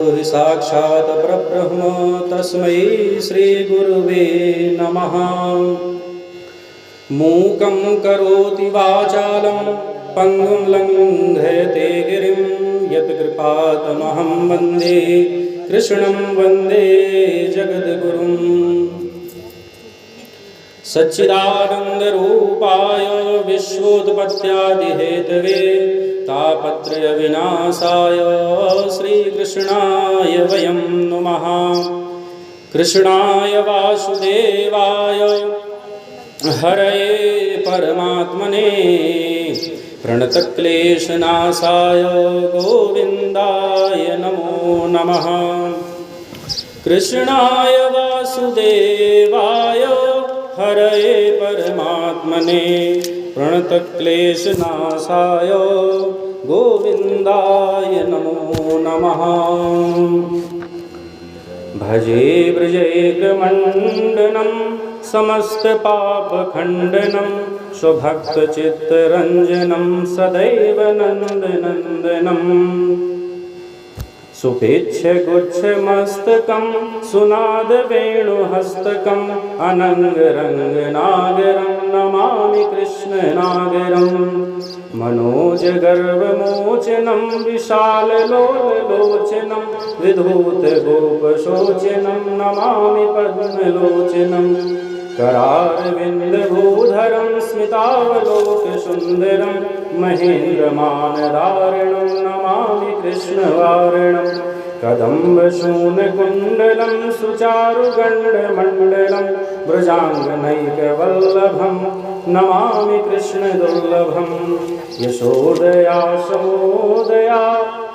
साक्षात् परब्रह्म तस्मै श्रीगुरुवे नमः। मूकं करोति वाचालं पङ्गुं लङ्घयते गिरिं यत्कृपातमहं वन्दे कृष्णं वन्दे जगद्गुरुं। सच्चिदानन्दरूपाय विश्वोत्पत्त्यादिहेतवे तापत्रयविनाशाय श्रीकृष्णाय वयं नुमः। कृष्णाय वासुदेवाय हरये परमात्मने प्रणतक्लेशनाशाय गोविन्दाय नमो नमः। कृष्णाय वासुदेवाय हरये परमात्मने प्रणतक्लेशनाशाय गोविन्दाय नमो नमः। भजे व्रजैकमण्डनं समस्तपापखण्डनं स्वभक्तचित्तरञ्जनं सदैव नन्दनन्दनं। सुपेच्छगुच्छमस्तकं सुनादवेणुहस्तकम् अनङ्गरङ्गनागरं नमामि कृष्णनागरं। मनोजगर्वमोचनं विशाललोललोचनं विधूतगोपशोचनं नमामि पद्मलोचनं। करारविन्दभूधरं स्मितावलोकसुन्दरं महेन्द्रमानधारणं नमामि कृष्णवारणं। कदम्बशूनकुण्डलं सुचारुगण्डमण्डलं व्रजाङ्गनैकवल्लभं नमामि कृष्णदुर्लभं। यशोदया समोदया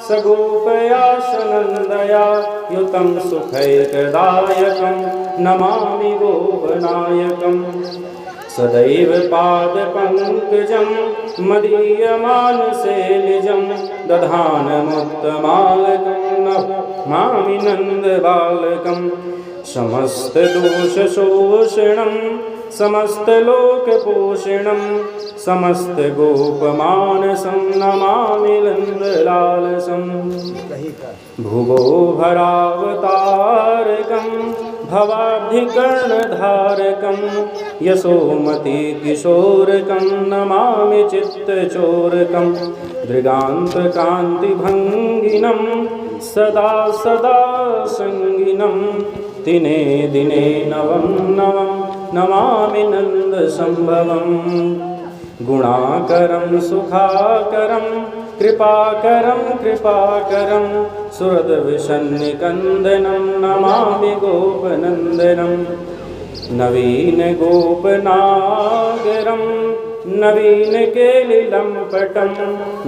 सगोपया सनन्दया युतं सुखैकदायकं नमामि गोपनायकं। सदैव पादपङ्कजं मदीयमानसे निजं दधानमुक्तमालकं नमामि नन्दबालकं। समस्तदोषशोषणं समस्तलोकपोषणं समस्तगोपमानसं नमामि नन्दलालसं। भुवो भरावतारकं भवाब्धिकर्णधारकं यशोमतिकिशोरकं नमामि चित्तचोरकं। दृगान्तकान्तिभङ्गिनं सदा सदा सङ्गिनं दिने दिने नवं नवं नमामि नन्दसम्भवं। गुणाकरं सुखाकरं कृपाकरं कृपाकरं सुरद्विषन्निकन्दनं नमामि गोपनन्दनं। नवीनगोपनागरं नवीनकेलिलम्पटं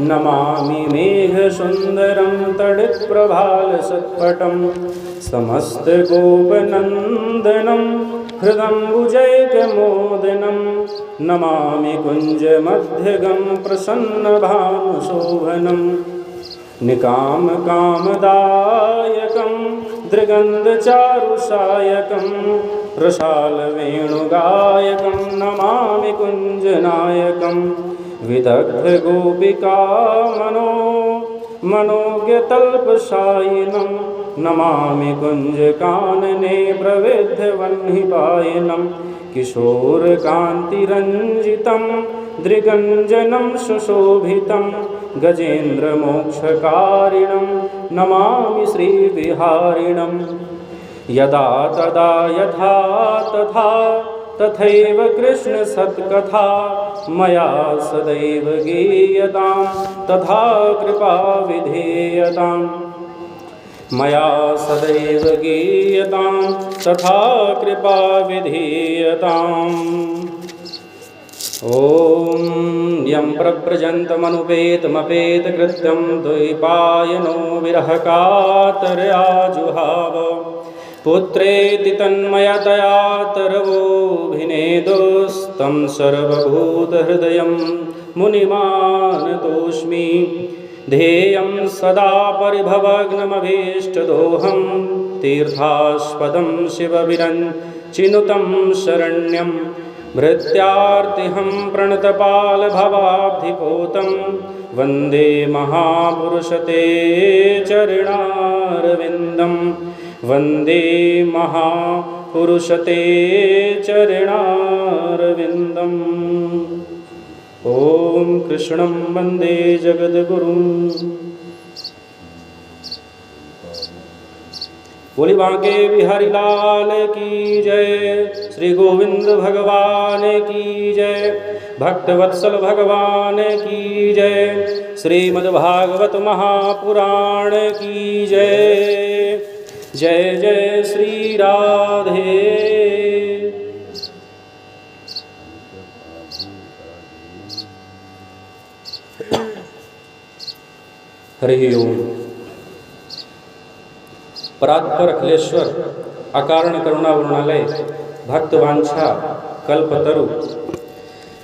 नमामि मेघसुन्दरं तडित्प्रभालसत्पटं। समस्तगोपनन्दनं हृदम्बुजैकमोदनं नमामि कुञ्जमध्यगं प्रसन्नभानुशोभनं। निकामकामदायकं दृगन्धचारुसायकं रसालवेणुगायकं नमामि कुञ्जनायकं। विदग्धगोपिकामनो मनोज्ञतल्पशायिनं नमामि कुञ्जकानने प्रविद्धवह्निपायनं। किशोरकान्तिरञ्जितं दृगञ्जनं सुशोभितं गजेन्द्रमोक्षकारिणं नमामि श्रीविहारिणं। यदा तदा यथा तथा तथैव कृष्णसत्कथा मया सदैव गीयतां तथा कृपा विधेयताम्। मया सदैव गीयतां तथा कृपा विधीयताम्। ॐ यं प्रव्रजन्तमनुपेतमपेतकृत्यं द्वैपायनो विरहकातर्याजुहाव। पुत्रेति तन्मयतया तरवोऽभिनेदोस्तं सर्वभूतहृदयं मुनिमानतोऽस्मि। ध्येयं सदा परिभवग्नमभीष्टदोहं तीर्थास्पदं शिवविरञ्चिनुतं शरण्यं। भृत्यार्तिहं प्रणतपालभवाब्धिपोतं वन्दे महापुरुषते चरणारविन्दं वन्दे महापुरुषते चरणारविन्दम् ॐ कृष्णं वन्दे जगद्गुरुं। बोली बांके बिहारी लाल की जय, श्री गोविंद भगवान की जय, भक्तवत्सल भगवान की जय, श्रीमद्भागवत महापुराण की जय। जय जय श्री राधे। हरि ओम। परात्पर अखिलेश्वर अकारण करुणा वरुणालय भक्तवांछा कल्पतरु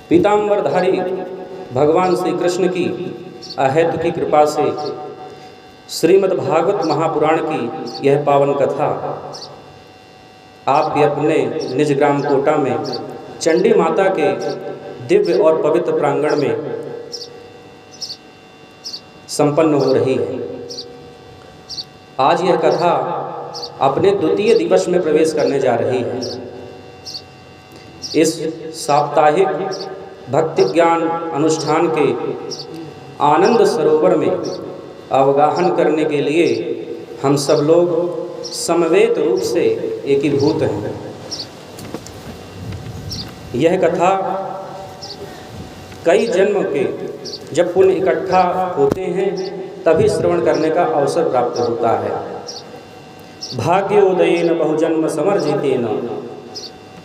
पीताम्बरधारी भगवान श्री कृष्ण की अहेतु की कृपा से श्रीमद् भागवत महापुराण की यह पावन कथा आप भी अपने निज ग्राम कोटा में चंडी माता के दिव्य और पवित्र प्रांगण में संपन्न हो रही है। आज यह कथा अपने द्वितीय दिवस में प्रवेश करने जा रही है। इस साप्ताहिक भक्ति ज्ञान अनुष्ठान के आनंद सरोवर में अवगाहन करने के लिए हम सब लोग समवेत रूप से एकीभूत हैं। यह कथा कई जन्म के जब पुण्य इकट्ठा होते हैं तभी श्रवण करने का अवसर प्राप्त होता है। भाग्योदयेन बहुजन्म समर्जितेन,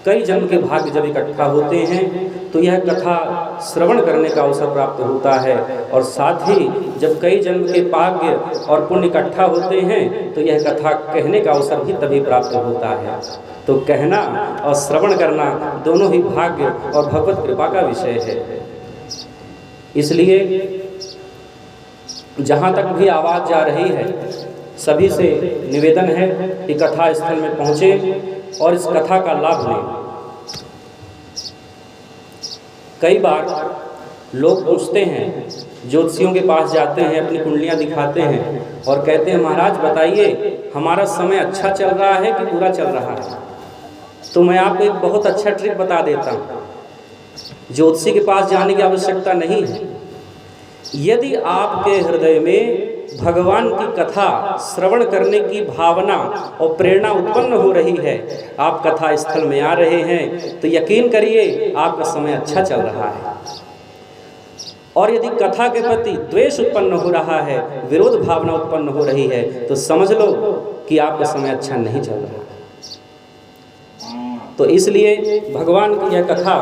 कई जन्म के भाग्य जब इकट्ठा होते हैं तो यह कथा श्रवण करने का अवसर प्राप्त होता है। और साथ ही जब कई जन्म के भाग्य और पुण्य इकट्ठा होते हैं तो यह कथा कहने का अवसर भी तभी प्राप्त होता है। तो कहना और श्रवण करना दोनों ही भाग्य और भगवत कृपा का विषय है। इसलिए जहाँ तक भी आवाज़ जा रही है सभी से निवेदन है कि कथा स्थल में पहुँचे और इस कथा का लाभ लें। कई बार लोग पूछते हैं, ज्योतिषियों के पास जाते हैं, अपनी कुंडलियाँ दिखाते हैं और कहते हैं महाराज बताइए हमारा समय अच्छा चल रहा है कि बुरा चल रहा है। तो मैं आपको एक बहुत अच्छा ट्रिक बता देता हूँ। ज्योतिषी के पास जाने की आवश्यकता नहीं है। यदि आपके हृदय में भगवान की कथा श्रवण करने की भावना और प्रेरणा उत्पन्न हो रही है, आप कथा स्थल में आ रहे हैं, तो यकीन करिए आपका समय अच्छा चल रहा है। और यदि कथा के प्रति द्वेष उत्पन्न हो रहा है, विरोध भावना उत्पन्न हो रही है, तो समझ लो कि आपका समय अच्छा नहीं चल रहा है। तो इसलिए भगवान की यह कथा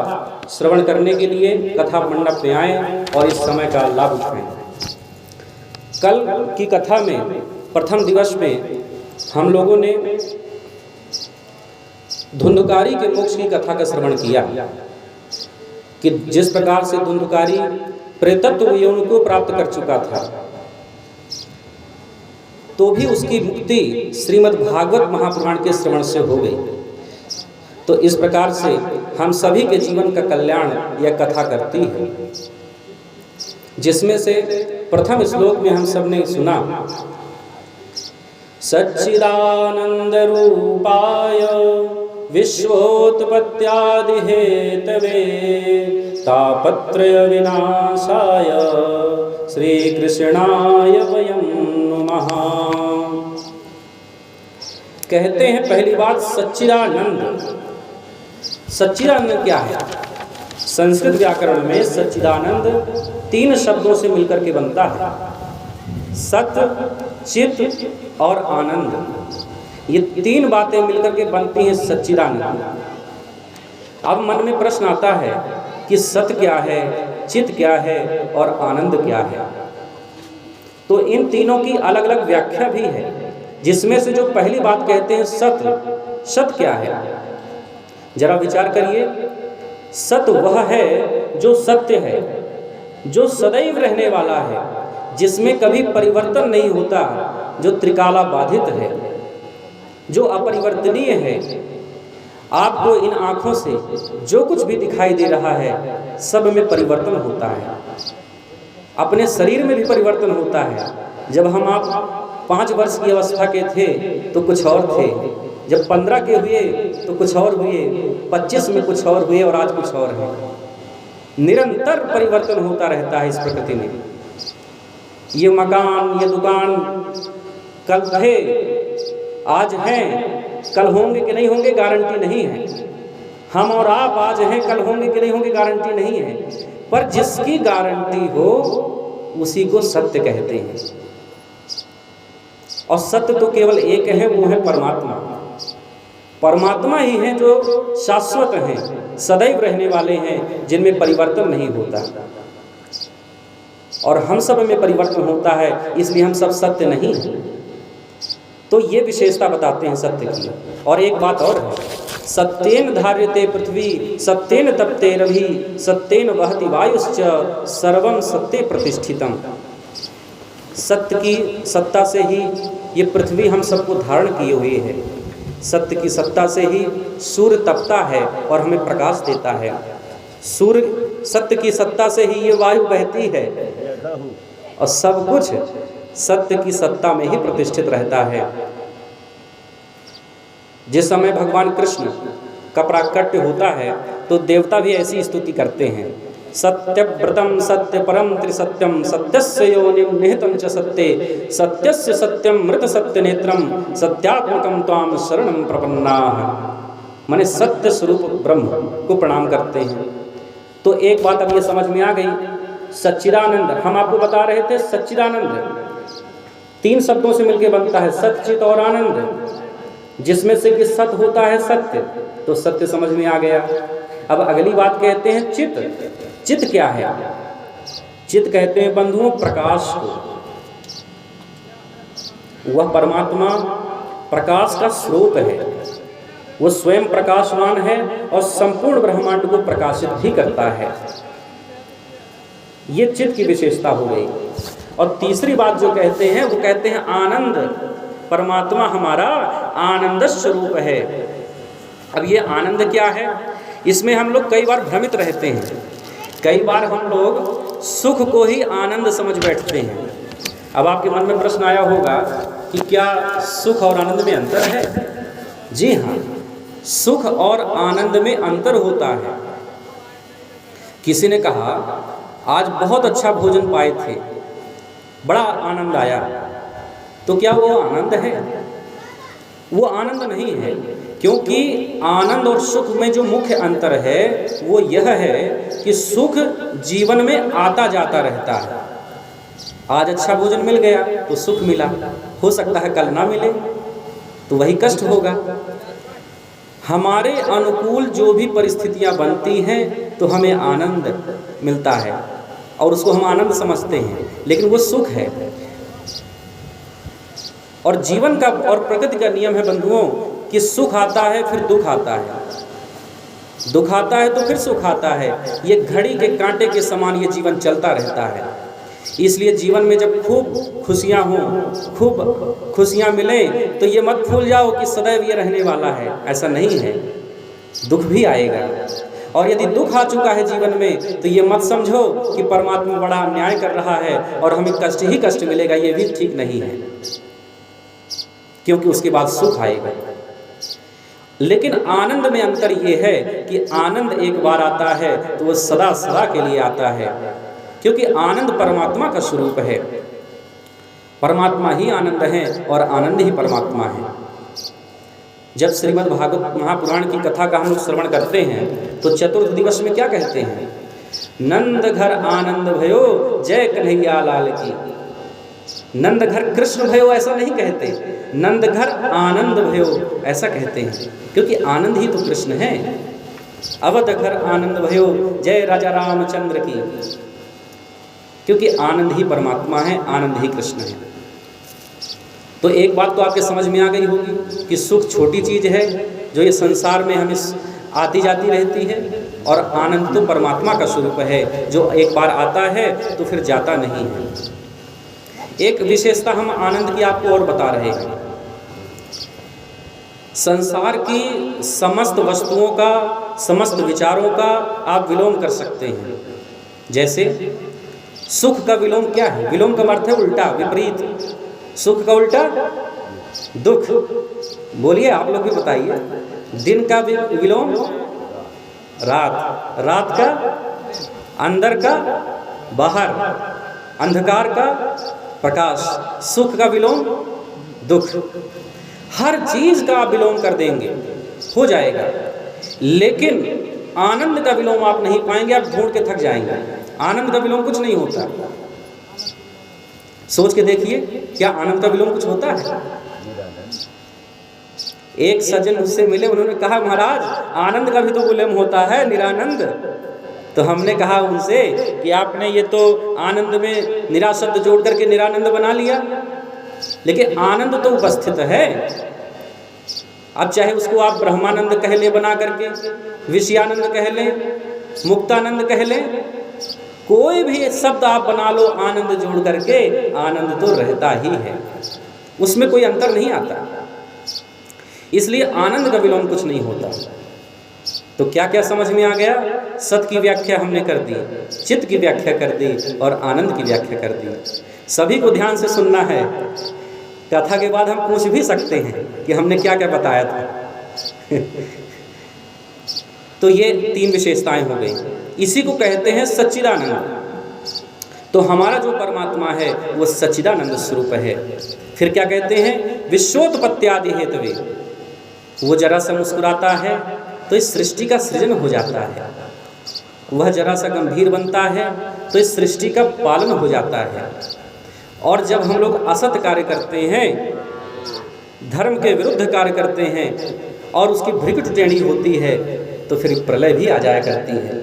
श्रवण करने के लिए कथा मंडप में आएं और इस समय का लाभ उठाएं। कल की कथा में प्रथम दिवस में हम लोगों ने धुंधकारी के मोक्ष की कथा का श्रवण किया कि जिस प्रकार से धुंधकारी प्रेतत्व यौन को प्राप्त कर चुका था तो भी उसकी मुक्ति श्रीमद् भागवत महापुराण के श्रवण से हो गई। तो इस प्रकार से हम सभी के जीवन का कल्याण यह कथा करती है, जिसमें से प्रथम श्लोक में हम सब ने सुना, सच्चिदानंद रूपाय विश्वोत्पत्त्यादि हेतवे तापत्रय विनाशाय श्री कृष्णाय वयं नुमः। कहते हैं पहली बात सच्चिदानंद। सच्चिदानंद क्या है? संस्कृत व्याकरण में सच्चिदानंद 3 शब्दों से मिलकर के बनता है, सत, चित और आनंद। ये 3 बातें मिलकर के बनती हैं सच्चिदानंद। अब मन में प्रश्न आता है कि सत क्या है, चित क्या है और आनंद क्या है? तो इन तीनों की अलग अलग व्याख्या भी है, जिसमें से जो पहली बात कहते हैं सत, सत क्या है? जरा विचार करिए। सत वह है जो सत्य है, जो सदैव रहने वाला है, जिसमें कभी परिवर्तन नहीं होता, जो त्रिकाला बाधित है, जो अपरिवर्तनीय है। आपको इन आँखों से जो कुछ भी दिखाई दे रहा है सब में परिवर्तन होता है। अपने शरीर में भी परिवर्तन होता है। जब हम आप 5 वर्ष की अवस्था के थे तो कुछ और थे, जब 15 के हुए तो कुछ और हुए, 25 में कुछ और हुए और आज कुछ और है। निरंतर परिवर्तन होता रहता है इस प्रकृति में। ये मकान, ये दुकान कल थे, आज हैं, कल होंगे कि नहीं होंगे गारंटी नहीं है। हम और आप आज हैं, कल होंगे कि नहीं होंगे गारंटी नहीं है। पर जिसकी गारंटी हो उसी को सत्य कहते हैं। और सत्य तो केवल एक है, वो है परमात्मा। परमात्मा ही हैं जो शाश्वत हैं, सदैव रहने वाले हैं, जिनमें परिवर्तन नहीं होता। और हम सब में परिवर्तन होता है, इसलिए हम सब सत्य नहीं हैं। तो ये विशेषता बताते हैं सत्य की। और एक बात और है, सत्येन धार्यते पृथ्वी सत्येन तप्ते रवि सत्येन वहति वायुश्च सर्वं सत्ये प्रतिष्ठितम। सत्य की सत्ता से ही ये पृथ्वी हम सबको धारण किए हुए है। सत्य की सत्ता से ही सूर्य तपता है और हमें प्रकाश देता है। सूर्य सत्य की सत्ता से ही ये वायु बहती है और सब कुछ सत्य की सत्ता में ही प्रतिष्ठित रहता है। जिस समय भगवान कृष्ण का प्राकट्य होता है तो देवता भी ऐसी स्तुति करते हैं, सत्यव्रतम सत्य परम त्रिसत्यम सत्यस्य योनिम निहितम च सत्ये सत्यस्य सत्यम मृत सत्य नेत्रम सत्यात्मकम त्वाम शरणम प्रपन्नाः। माने सत्य स्वरूप ब्रह्म को प्रणाम करते हैं। तो एक बात अब ये समझ में आ गई, सच्चिदानंद हम आपको बता रहे थे। सच्चिदानंद 3 शब्दों से मिलकर बनता है, सच्चित और आनंद, जिसमें से कि सत होता है सत्य। तो सत्य समझ में आ गया। अब अगली बात कहते हैं चित। चित क्या है? चित कहते हैं बंधुओं प्रकाश को। वह परमात्मा प्रकाश का स्रोत है, वो स्वयं प्रकाशवान है और संपूर्ण ब्रह्मांड को प्रकाशित भी करता है। ये चित की विशेषता हो गई। और तीसरी बात जो कहते हैं वो कहते हैं आनंद। परमात्मा हमारा आनंद स्वरूप है। अब ये आनंद क्या है, इसमें हम लोग कई बार भ्रमित रहते हैं। कई बार हम लोग सुख को ही आनंद समझ बैठते हैं। अब आपके मन में प्रश्न आया होगा कि क्या सुख और आनंद में अंतर है? जी हाँ, सुख और आनंद में अंतर होता है। किसी ने कहा आज बहुत अच्छा भोजन पाए थे, बड़ा आनंद आया, तो क्या वो आनंद है? वो आनंद नहीं है, क्योंकि आनंद और सुख में जो मुख्य अंतर है वो यह है कि सुख जीवन में आता जाता रहता है। आज अच्छा भोजन मिल गया तो सुख मिला, हो सकता है कल ना मिले तो वही कष्ट होगा। हमारे अनुकूल जो भी परिस्थितियां बनती हैं तो हमें आनंद मिलता है और उसको हम आनंद समझते हैं, लेकिन वो सुख है। और जीवन का और प्रकृति का नियम है बंधुओं कि सुख आता है फिर दुख आता है, दुख आता है तो फिर सुख आता है। ये घड़ी के कांटे के समान ये जीवन चलता रहता है। इसलिए जीवन में जब खूब खुशियां हों, खूब खुशियां मिलें, तो ये मत भूल जाओ कि सदैव ये रहने वाला है। ऐसा नहीं है, दुख भी आएगा। और यदि दुख आ चुका है जीवन में तो ये मत समझो कि परमात्मा बड़ा अन्याय कर रहा है और हमें कष्ट ही कष्ट मिलेगा। ये भी ठीक नहीं है, क्योंकि उसके बाद सुख आएगा। लेकिन आनंद में अंतर ये है कि आनंद एक बार आता है तो वो सदा सदा के लिए आता है, क्योंकि आनंद परमात्मा का स्वरूप है। परमात्मा ही आनंद है और आनंद ही परमात्मा है। जब श्रीमद् भागवत महापुराण की कथा का हम लोग श्रवण करते हैं तो चतुर्थ दिवस में क्या कहते हैं? नंद घर आनंद भयो जय कन्हैया लाल की। नंद घर कृष्ण भयो ऐसा नहीं कहते, नंद घर आनंद भयो ऐसा कहते हैं, क्योंकि आनंद ही तो कृष्ण है। अवध घर आनंद भयो जय राजा रामचंद्र की, क्योंकि आनंद ही परमात्मा है, आनंद ही कृष्ण है। तो एक बात तो आपके समझ में आ गई होगी कि सुख छोटी चीज है जो ये संसार में हमें आती जाती रहती है, और आनंद तो परमात्मा का स्वरूप है जो एक बार आता है तो फिर जाता नहीं है। एक विशेषता हम आनंद की आपको और बता रहे हैं। संसार की समस्त वस्तुओं का, समस्त विचारों का आप विलोम कर सकते हैं। जैसे सुख का विलोम क्या है? विलोम का अर्थ है उल्टा, विपरीत। सुख का उल्टा दुख। बोलिए, आप लोग भी बताइए। दिन का विलोम रात, रात का अंदर का बाहर, अंधकार का प्रकाश। सुख का विलोम दुख। हर चीज का आप विलोम कर देंगे, हो जाएगा, लेकिन आनंद का विलोम आप नहीं पाएंगे, आप ढूंढ के थक जाएंगे। आनंद का विलोम कुछ नहीं होता। सोच के देखिए, क्या आनंद का विलोम कुछ होता है? एक सज्जन मुझसे मिले, उन्होंने कहा महाराज आनंद का भी तो विलोम होता है, निरानंद। तो हमने कहा उनसे कि आपने ये तो आनंद में निरा शब्द जोड़ करके निरानंद बना लिया, लेकिन आनंद तो उपस्थित है। अब चाहे उसको आप ब्रह्मानंद कह लें बना करके, विषयानंद कह लें, मुक्तानंद कह लें, कोई भी शब्द आप बना लो आनंद जोड़ करके, आनंद तो रहता ही है, उसमें कोई अंतर नहीं आता। इसलिए आनंद का विलोम कुछ नहीं होता। तो क्या क्या समझ में आ गया? सत की व्याख्या हमने कर दी, चित्त की व्याख्या कर दी और आनंद की व्याख्या कर दी। सभी को ध्यान से सुनना है। कथा के बाद हम पूछ भी सकते हैं कि हमने क्या क्या बताया था। तो ये तीन विशेषताएं हो गई। इसी को कहते हैं सच्चिदानंद। तो हमारा जो परमात्मा है वो सच्चिदानंद स्वरूप है। फिर क्या कहते हैं? विश्वोत्पत्त्यादि हेतवे। वो जरा सा मुस्कुराता है तो इस सृष्टि का सृजन हो जाता है, वह जरा सा गंभीर बनता है तो इस सृष्टि का पालन हो जाता है। और जब हम लोग असत कार्य करते हैं, धर्म के विरुद्ध कार्य करते हैं और उसकी भ्रिकुट टेढ़ी होती है, तो फिर प्रलय भी आ जाया करती है।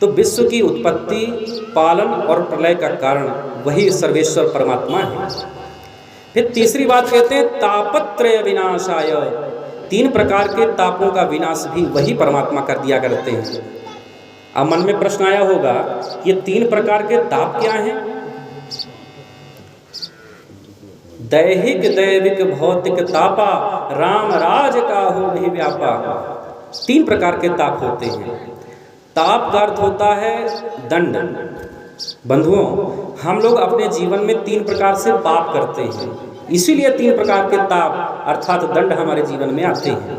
तो विश्व की उत्पत्ति, पालन और प्रलय का कारण वही सर्वेश्वर परमात्मा है। फिर तीसरी बात कहते हैं तापत्रय विनाशाय। तीन प्रकार के तापों का विनाश भी वही परमात्मा कर दिया करते हैं। अब मन में प्रश्न आया होगा, ये तीन प्रकार के ताप क्या हैं? दैहिक दैविक भौतिक तापा, राम राज का हो नहीं व्यापा। तीन प्रकार के ताप होते हैं। ताप का अर्थ होता है दंड। बंधुओं, हम लोग अपने जीवन में तीन प्रकार से पाप करते हैं, इसीलिए तीन प्रकार के ताप अर्थात दंड हमारे जीवन में आते हैं।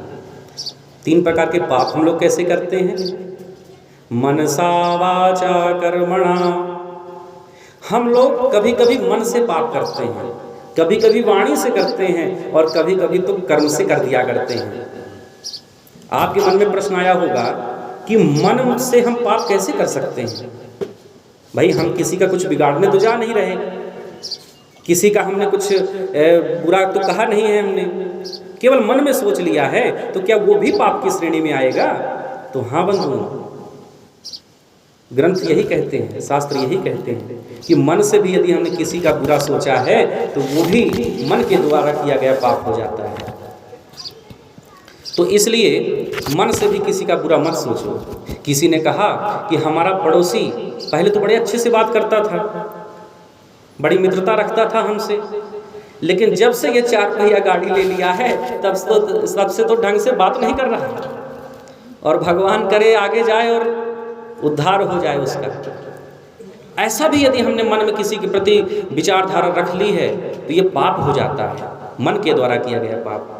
तीन प्रकार के पाप हम लोग कैसे करते हैं? मनसा वाचा कर्मणा। हम लोग कभी कभी मन से पाप करते हैं, कभी कभी वाणी से करते हैं और कभी कभी तो कर्म से कर दिया करते हैं। आपके मन में प्रश्न आया होगा कि मन से हम पाप कैसे कर सकते हैं? भाई, हम किसी का कुछ बिगाड़ने तो जा नहीं रहे, किसी का हमने कुछ बुरा तो कहा नहीं है, हमने केवल मन में सोच लिया है, तो क्या वो भी पाप की श्रेणी में आएगा? तो हाँ बंधुओं, ग्रंथ यही कहते हैं, शास्त्र यही कहते हैं कि मन से भी यदि हमने किसी का बुरा सोचा है तो वो भी मन के द्वारा किया गया पाप हो जाता है। तो इसलिए मन से भी किसी का बुरा मत सोचो। किसी ने कहा कि हमारा पड़ोसी पहले तो बड़े अच्छे से बात करता था, बड़ी मित्रता रखता था हमसे, लेकिन जब से ये 4 पहिया गाड़ी ले लिया है तब से तो ढंग से बात नहीं कर रहा है। और भगवान करे आगे जाए और उद्धार हो जाए उसका। ऐसा भी यदि हमने मन में किसी के प्रति विचारधारा रख ली है तो ये पाप हो जाता है, मन के द्वारा किया गया पाप।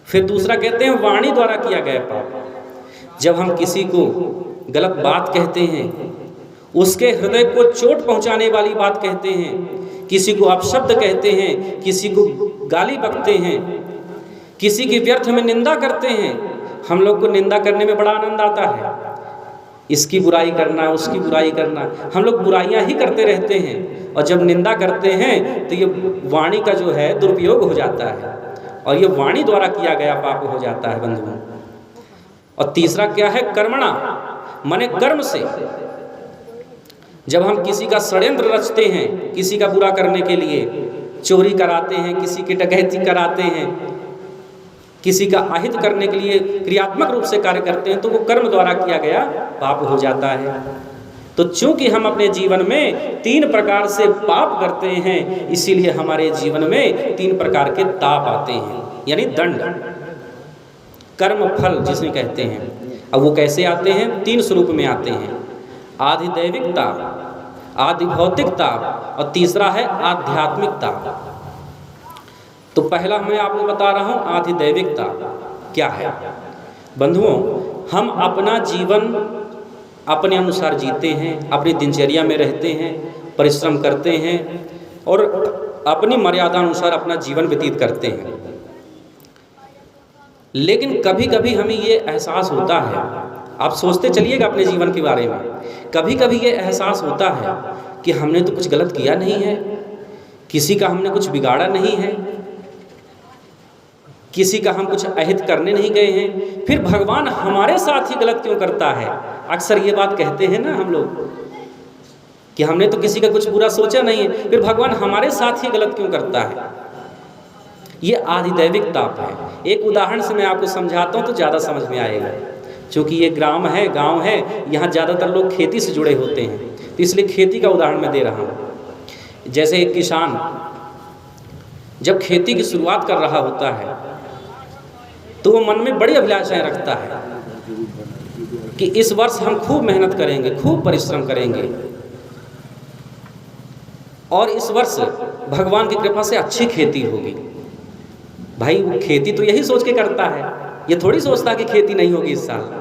फिर दूसरा कहते हैं वाणी द्वारा किया गया पाप। जब हम किसी को गलत बात कहते हैं, उसके हृदय को चोट पहुंचाने वाली बात कहते हैं, किसी को अपशब्द कहते हैं, किसी को गाली बकते हैं, किसी की व्यर्थ में निंदा करते हैं, हम लोग को निंदा करने में बड़ा आनंद आता है। इसकी बुराई करना, उसकी बुराई करना, हम लोग बुराइयां ही करते रहते हैं। और जब निंदा करते हैं तो ये वाणी का जो है दुरुपयोग हो जाता है और ये वाणी द्वारा किया गया पाप हो जाता है बंधुओं। और तीसरा क्या है? कर्मणा, माने कर्म से। जब हम किसी का षड्यंत्र रचते हैं, किसी का बुरा करने के लिए, चोरी कराते हैं, किसी की डकैती कराते हैं, किसी का अहित करने के लिए क्रियात्मक रूप से कार्य करते हैं, तो वो कर्म द्वारा किया गया पाप हो जाता है। तो चूंकि हम अपने जीवन में 3 प्रकार से पाप करते हैं, इसीलिए हमारे जीवन में 3 प्रकार के ताप आते हैं, यानी दंड, कर्म फल जिसे कहते हैं। अब वो कैसे आते हैं? 3 स्वरूप में आते हैं। आधिदैविक ताप, आदि भौतिक ताप और तीसरा है आध्यात्मिक ताप। तो पहला मैं आपको बता रहा हूँ आधिदैविक ताप क्या है। बंधुओं, हम अपना जीवन अपने अनुसार जीते हैं, अपनी दिनचर्या में रहते हैं, परिश्रम करते हैं और अपनी मर्यादा अनुसार अपना जीवन व्यतीत करते हैं। लेकिन कभी कभी हमें ये एहसास होता है, आप सोचते चलिएगा अपने जीवन के बारे में, कभी कभी ये एहसास होता है कि हमने तो कुछ गलत किया नहीं है, किसी का हमने कुछ बिगाड़ा नहीं है, किसी का हम कुछ अहित करने नहीं गए हैं, फिर भगवान हमारे साथ ही गलत क्यों करता है। अक्सर ये बात कहते हैं ना हम लोग कि हमने तो किसी का कुछ बुरा सोचा नहीं है, फिर भगवान हमारे साथ ही गलत क्यों करता है। ये आधिदैविक ताप है। एक उदाहरण से मैं आपको समझाता हूँ तो ज़्यादा समझ में आएगा। क्योंकि ये गांव है, यहाँ ज़्यादातर लोग खेती से जुड़े होते हैं, तो इसलिए खेती का उदाहरण मैं दे रहा हूँ। जैसे एक किसान जब खेती की शुरुआत कर रहा होता है तो वो मन में बड़ी अभिलाषाएं रखता है कि इस वर्ष हम खूब मेहनत करेंगे, खूब परिश्रम करेंगे और इस वर्ष भगवान की कृपा से अच्छी खेती होगी। भाई वो खेती तो यही सोच के करता है, ये थोड़ी सोचता कि खेती नहीं होगी इस साल।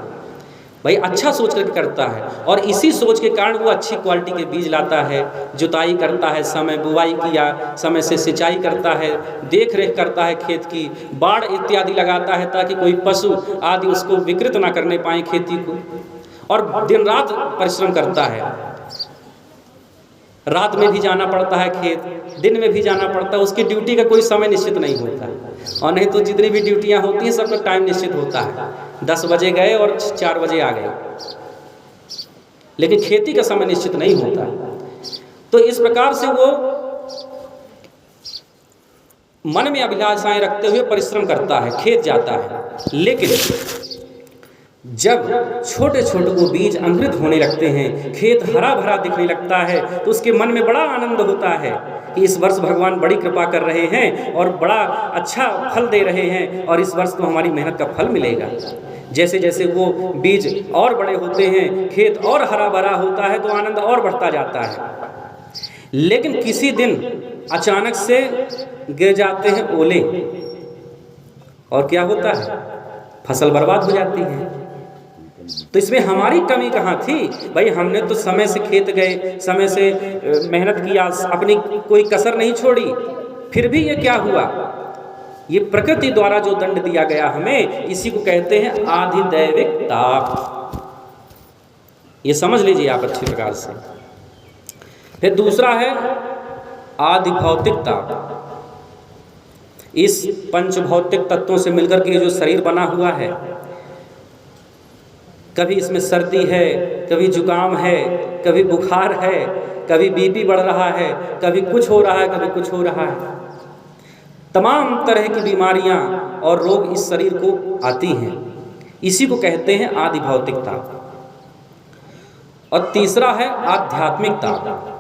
भाई अच्छा सोच कर करता है और इसी सोच के कारण वो अच्छी क्वालिटी के बीज लाता है, जुताई करता है, समय बुआई किया, समय से सिंचाई करता है, देख रेख करता है खेत की, बाड़ इत्यादि लगाता है ताकि कोई पशु आदि उसको विकृत ना करने पाए खेती को, और दिन रात परिश्रम करता है। रात में भी जाना पड़ता है खेत, दिन में भी जाना पड़ता है, उसकी ड्यूटी का कोई समय निश्चित नहीं होता। और नहीं तो जितनी भी ड्यूटियां होती हैं सबका टाइम निश्चित होता है, 10 बजे गए और 4 बजे आ गए, लेकिन खेती का समय निश्चित नहीं होता। तो इस प्रकार से वो मन में अभिलाषाएं रखते हुए परिश्रम करता है, खेत जाता है। लेकिन जब छोटे छोटे वो बीज अंकुरित होने लगते हैं, खेत हरा भरा दिखने लगता है, तो उसके मन में बड़ा आनंद होता है कि इस वर्ष भगवान बड़ी कृपा कर रहे हैं और बड़ा अच्छा फल दे रहे हैं और इस वर्ष तो हमारी मेहनत का फल मिलेगा। जैसे जैसे वो बीज और बड़े होते हैं, खेत और हरा भरा होता है, तो आनंद और बढ़ता जाता है। लेकिन किसी दिन अचानक से गिर जाते हैं ओले और क्या होता है, फसल बर्बाद हो जाती है। तो इसमें हमारी कमी कहाँ थी? भाई हमने तो समय से खेत गए, समय से मेहनत किया, अपनी कोई कसर नहीं छोड़ी, फिर भी ये क्या हुआ? ये प्रकृति द्वारा जो दंड दिया गया हमें, इसी को कहते हैं आधिदैविक ताप। ये समझ लीजिए आप अच्छी प्रकार से। फिर दूसरा है आदि भौतिक ताप। इस पंचभौतिक तत्वों से मिलकर के जो शरीर बना हुआ है, कभी इसमें सर्दी है, कभी जुकाम है, कभी बुखार है, कभी बीपी बढ़ रहा है, कभी कुछ हो रहा है, कभी कुछ हो रहा है। तमाम तरह की बीमारियां और रोग इस शरीर को आती हैं, इसी को कहते हैं आदि भौतिक ताप। और तीसरा है आध्यात्मिक ताप।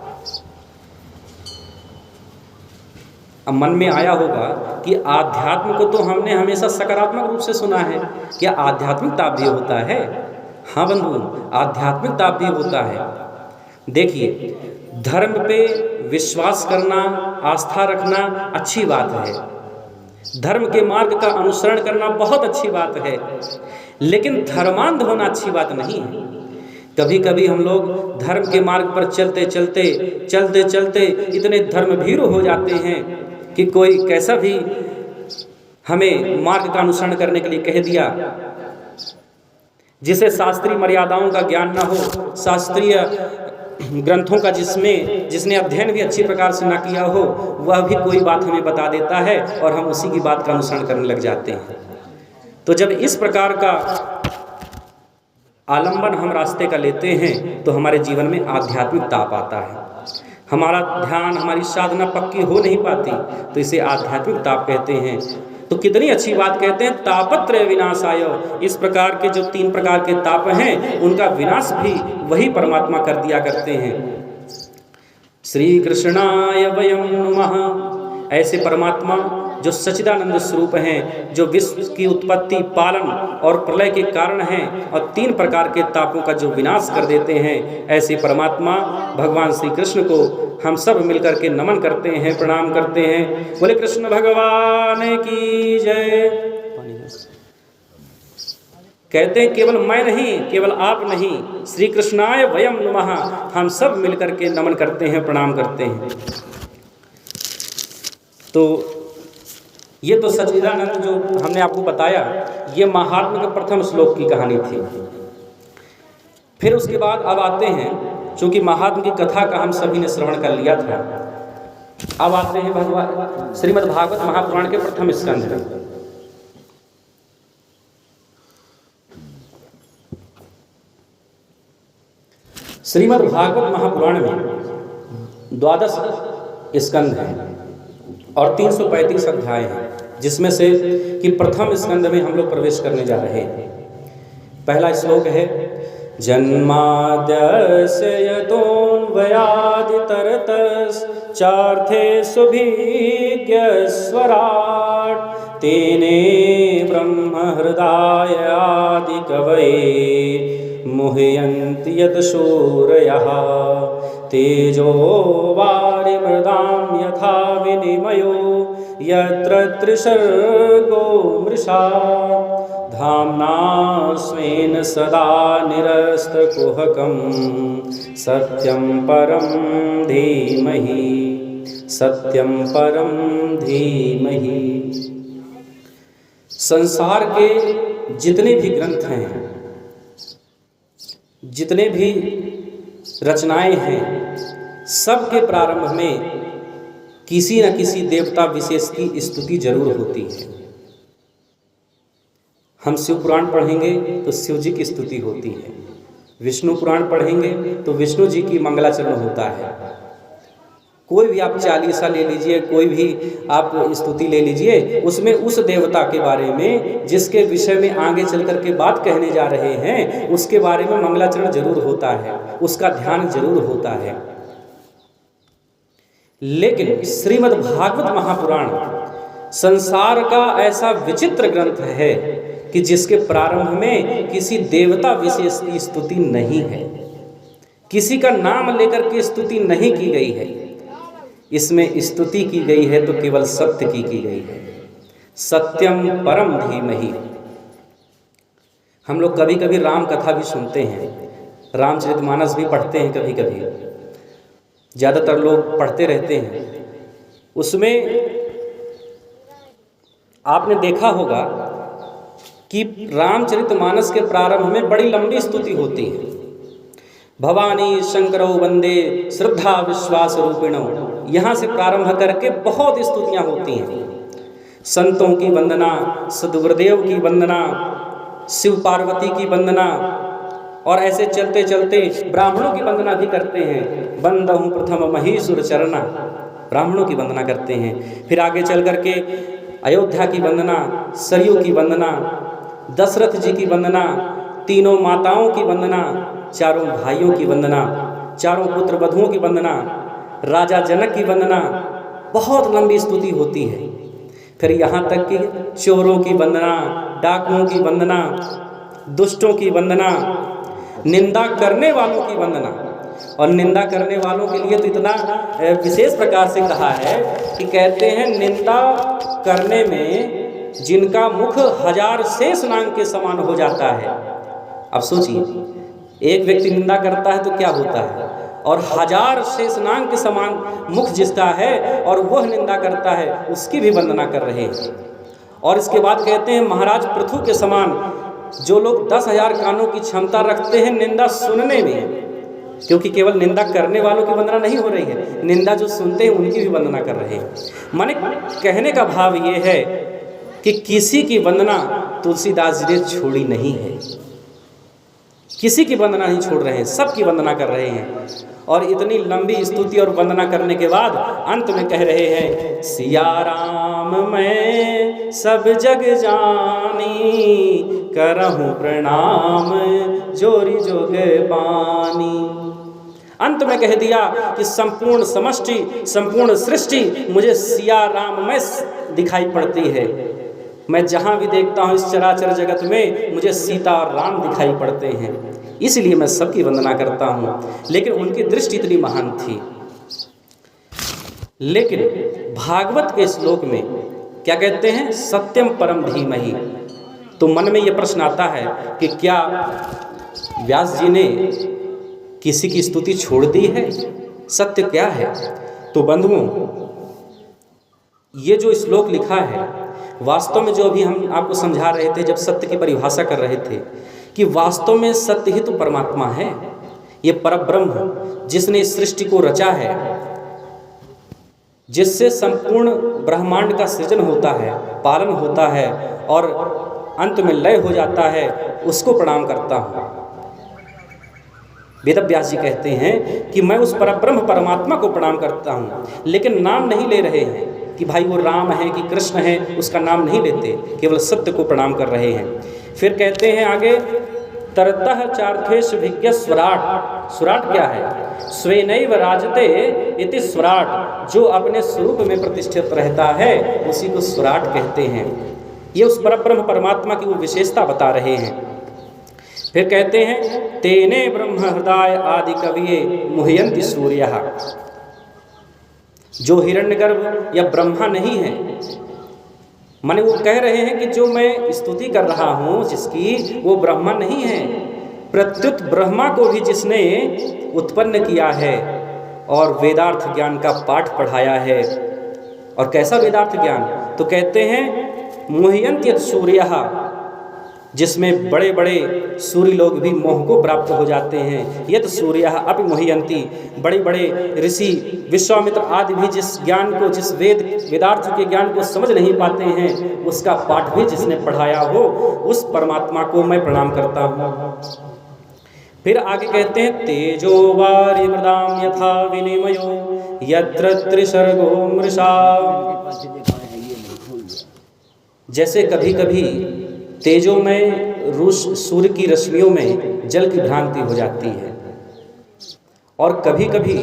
अब मन में आया होगा कि आध्यात्म को तो हमने हमेशा सकारात्मक रूप से सुना है, क्या आध्यात्मिक ताप भी होता है? हाँ बंधु, आध्यात्मिक ताप भी होता है। देखिए, धर्म पे विश्वास करना, आस्था रखना अच्छी बात है, धर्म के मार्ग का अनुसरण करना बहुत अच्छी बात है, लेकिन धर्मांध होना अच्छी बात नहीं है। कभी कभी हम लोग धर्म के मार्ग पर चलते चलते इतने धर्मभीरु हो जाते हैं कि कोई कैसा भी हमें मार्ग का अनुसरण करने के लिए कह दिया, जिसे शास्त्रीय मर्यादाओं का ज्ञान ना हो, शास्त्रीय ग्रंथों का जिसने अध्ययन भी अच्छी प्रकार से ना किया हो, वह भी कोई बात हमें बता देता है और हम उसी की बात का अनुसरण करने लग जाते हैं। तो जब इस प्रकार का आलंबन हम रास्ते का लेते हैं तो हमारे जीवन में आध्यात्मिक ताप आता है, हमारा ध्यान, हमारी साधना पक्की हो नहीं पाती, तो इसे आध्यात्मिक ताप कहते हैं। तो कितनी अच्छी बात कहते हैं, तापत्रय विनाशाय। इस प्रकार के जो 3 प्रकार के ताप हैं, उनका विनाश भी वही परमात्मा कर दिया करते हैं। श्री कृष्णाय वयं नमः। ऐसे परमात्मा जो सच्चिदानंद स्वरूप हैं, जो विश्व की उत्पत्ति, पालन और प्रलय के कारण हैं और 3 प्रकार के तापों का जो विनाश कर देते हैं, ऐसे परमात्मा भगवान श्री कृष्ण को हम सब मिलकर के नमन करते हैं, प्रणाम करते हैं। बोले कृष्ण भगवान की जय। कहते हैं केवल मैं नहीं, केवल आप नहीं, श्री कृष्णाय वयम नमः, हम सब मिलकर के नमन करते हैं, प्रणाम करते हैं। तो ये तो सच्चिदानंद जो हमने आपको बताया, ये महात्मा के प्रथम श्लोक की कहानी थी। फिर उसके बाद अब आते हैं, चूंकि महात्मा की कथा का हम सभी ने श्रवण कर लिया था, अब आते हैं भगवान श्रीमद् भागवत महापुराण के प्रथम स्कंध में। श्रीमद् भागवत महापुराण में 12 स्कंध हैं और 335 अध्याय हैं, जिसमें से कि प्रथम स्कंध में हम लोग प्रवेश करने जा रहे हैं। पहला श्लोक है, जन्माद्यस्य यतोऽन्वयादितरतश्चार्थे सुभिज्ञस्वराट् तेने ब्रह्महृदाय आदिकवये मुह्यन्ति यतशूरयः तेजो वारिमृदां यथा विनिमयो यत्र त्रिसर्गो मृषा धाम्ना स्वेन सदा निरस्तकुहकं सत्यं परं धीमहि, सत्यं परं धीमहि। संसार के जितने भी ग्रंथ हैं, जितने भी रचनाएं हैं, सबके प्रारंभ में किसी न किसी देवता विशेष की स्तुति जरूर होती है। हम शिव पुराण पढ़ेंगे तो शिव जी की स्तुति होती है, विष्णु पुराण पढ़ेंगे तो विष्णु जी की मंगलाचरण होता है। कोई भी आप चालीसा ले लीजिए, कोई भी आप स्तुति ले लीजिए, उसमें उस देवता के बारे में जिसके विषय में आगे चल कर के बात कहने जा रहे हैं, उसके बारे में मंगलाचरण जरूर होता है, उसका ध्यान जरूर होता है। लेकिन श्रीमद् भागवत महापुराण संसार का ऐसा विचित्र ग्रंथ है कि जिसके प्रारंभ में किसी देवता विशेष की स्तुति नहीं है, किसी का नाम लेकर के स्तुति नहीं की गई है। इसमें स्तुति की गई है तो केवल सत्य की गई है, सत्यम परम धीमहि। हम लोग कभी कभी राम कथा भी सुनते हैं, रामचरितमानस भी पढ़ते हैं, कभी कभी ज़्यादातर लोग पढ़ते रहते हैं। उसमें आपने देखा होगा कि रामचरितमानस के प्रारंभ में बड़ी लंबी स्तुति होती है। भवानी शंकरो वंदे श्रद्धा विश्वास रूपिणो, यहाँ से प्रारंभ करके बहुत स्तुतियाँ होती हैं। संतों की वंदना, सदगुरुदेव की वंदना, शिव पार्वती की वंदना, और ऐसे चलते चलते ब्राह्मणों की वंदना भी करते हैं। वंदहु प्रथम महीसुर चरणा, ब्राह्मणों की वंदना करते हैं। फिर आगे चल करके अयोध्या की वंदना, सरयू की वंदना, दशरथ जी की वंदना, तीनों माताओं की वंदना, चारों भाइयों की वंदना, चारों पुत्र वधुओं की वंदना, राजा जनक की वंदना, बहुत लंबी स्तुति होती है। फिर यहाँ तक कि चोरों की वंदना, डाकुओं की वंदना, दुष्टों की वंदना, निंदा करने वालों की वंदना। और निंदा करने वालों के लिए तो इतना विशेष प्रकार से कहा है कि कहते हैं निंदा करने में जिनका मुख 1000 शेष नाग के समान हो जाता है। अब सोचिए, एक व्यक्ति निंदा करता है तो क्या होता है, और 1000 शेष नाग के समान मुख जिसका है और वह निंदा करता है, उसकी भी वंदना कर रहे हैं। और इसके बाद कहते हैं महाराज पृथु के समान जो लोग 10,000 कानों की क्षमता रखते हैं निंदा सुनने में, क्योंकि केवल निंदा करने वालों की वंदना नहीं हो रही है, निंदा जो सुनते हैं उनकी भी वंदना कर रहे हैं। माने कहने का भाव ये है कि किसी की वंदना तुलसीदास जी ने छोड़ी नहीं है, किसी की वंदना नहीं छोड़ रहे हैं, सबकी वंदना कर रहे हैं। और इतनी लंबी स्तुति और वंदना करने के बाद अंत में कह रहे हैं, सिया राम मैं सब जग जानी, करहूँ प्रणाम जोरी जोग बानी। अंत में कह दिया कि संपूर्ण समष्टि, संपूर्ण सृष्टि मुझे सिया राममय दिखाई पड़ती है। मैं जहाँ भी देखता हूँ इस चराचर जगत में मुझे सीता और राम दिखाई पड़ते हैं, इसलिए मैं सबकी वंदना करता हूँ। लेकिन उनकी दृष्टि इतनी महान थी। लेकिन भागवत के श्लोक में क्या कहते हैं? सत्यम परम धीमहि। तो मन में ये प्रश्न आता है कि क्या व्यास जी ने किसी की स्तुति छोड़ दी है? सत्य क्या है? तो बंधुओं, ये जो श्लोक लिखा है वास्तव में, जो अभी हम आपको समझा रहे थे जब सत्य की परिभाषा कर रहे थे, कि वास्तव में सत्य ही तो परमात्मा है। ये परब्रह्म जिसने इस सृष्टि को रचा है, जिससे संपूर्ण ब्रह्मांड का सृजन होता है, पालन होता है और अंत में लय हो जाता है, उसको प्रणाम करता हूँ। वेदव्यास जी कहते हैं कि मैं उस परब्रह्म परमात्मा को प्रणाम करता हूँ, लेकिन नाम नहीं ले रहे हैं कि भाई वो राम है कि कृष्ण है, उसका नाम नहीं लेते, केवल सत्य को प्रणाम कर रहे हैं। फिर कहते हैं आगे, तरतः चार्थेश विज्ञ स्वराट। स्वराट क्या है? स्वेनैव राजते इति स्वराट। जो अपने स्वरूप में प्रतिष्ठित रहता है उसी को स्वराट कहते हैं। ये उस परब्रह्म परमात्मा की वो विशेषता बता रहे हैं। फिर कहते हैं, तेने ब्रह्म हृदय आदि कविये मुह्यन्ति सूर्यः। जो हिरण्यगर्भ या ब्रह्मा नहीं है, माने वो कह रहे हैं कि जो मैं स्तुति कर रहा हूँ जिसकी, वो ब्रह्मा नहीं है। प्रत्युत ब्रह्मा को भी जिसने उत्पन्न किया है और वेदार्थ ज्ञान का पाठ पढ़ाया है। और कैसा वेदार्थ ज्ञान? तो कहते हैं मुह्यन्ति सूर्यः, जिसमें बड़े बड़े सूर्य लोग भी मोह को प्राप्त हो जाते हैं। यत् सूर्यः अपि मुह्यन्ति। बड़े बड़े ऋषि विश्वामित्र आदि भी जिस ज्ञान को, जिस वेदार्थ के ज्ञान को समझ नहीं पाते हैं, उसका पाठ भी जिसने पढ़ाया हो, उस परमात्मा को मैं प्रणाम करता हूँ। फिर आगे कहते हैं, तेजो वारि मृदाम यथा विनिमयो यत्र त्रिसर्गो मृषा। जैसे कभी कभी तेजों में सूर्य की रश्मियों में जल की भ्रांति हो जाती है, और कभी कभी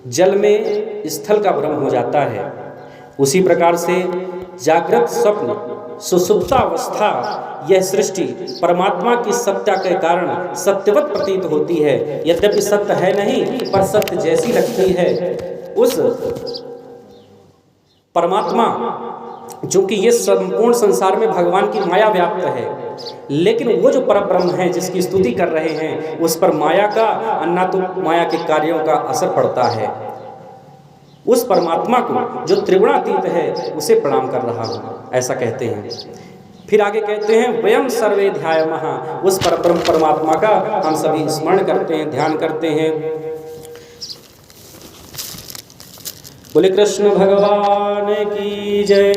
जल में स्थल का भ्रम हो जाता है। उसी प्रकार से जागृत, स्वप्न, सुसुप्तावस्था, यह सृष्टि परमात्मा की सत्ता के कारण सत्यवत प्रतीत होती है। यद्यपि सत्य है नहीं, पर सत्य जैसी लगती है। उस परमात्मा, जो कि ये संपूर्ण संसार में भगवान की माया व्याप्त है, लेकिन वो जो परब्रह्म है जिसकी स्तुति कर रहे हैं, उस पर माया का, अन्ना तो माया के कार्यों का असर पड़ता है। उस परमात्मा को जो त्रिगुणातीत है उसे प्रणाम कर रहा हूँ, ऐसा कहते हैं। फिर आगे कहते हैं, वयम सर्वे ध्यायामः। उस परब्रह्म परमात्मा का हम सभी स्मरण करते हैं, ध्यान करते हैं। बोले कृष्ण भगवान की जय।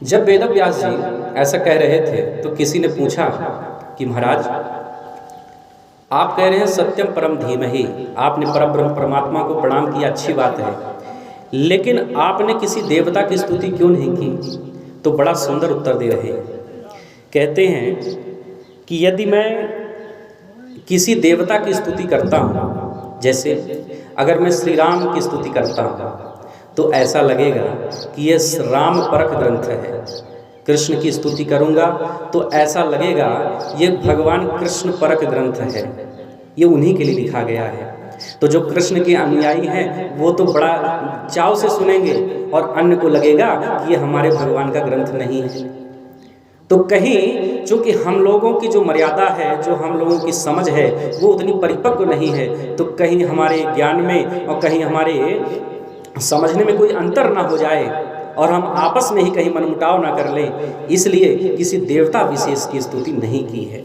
जब वेदव्यास जी ऐसा कह रहे थे तो किसी ने पूछा कि महाराज, आप कह रहे हैं सत्यम परम धीमहि, आपने परब्रह्म परमात्मा को प्रणाम किया, अच्छी बात है, लेकिन आपने किसी देवता की स्तुति क्यों नहीं की? तो बड़ा सुंदर उत्तर दे रहे हैं। कहते हैं कि यदि मैं किसी देवता की स्तुति करता हूँ, जैसे अगर मैं श्री राम की स्तुति करता हूँ, तो ऐसा लगेगा कि ये राम परक ग्रंथ है। कृष्ण की स्तुति करूँगा तो ऐसा लगेगा ये भगवान कृष्ण परक ग्रंथ है, ये उन्हीं के लिए लिखा गया है। तो जो कृष्ण के अनुयायी हैं वो तो बड़ा चाव से सुनेंगे, और अन्य को लगेगा कि ये हमारे भगवान का ग्रंथ नहीं है। तो कहीं चूँकि हम लोगों की जो मर्यादा है, जो हम लोगों की समझ है, वो उतनी परिपक्व नहीं है, तो कहीं हमारे ज्ञान में और कहीं हमारे समझने में कोई अंतर ना हो जाए और हम आपस में ही कहीं मनमुटाव ना कर लें, इसलिए किसी देवता विशेष की स्तुति नहीं की है।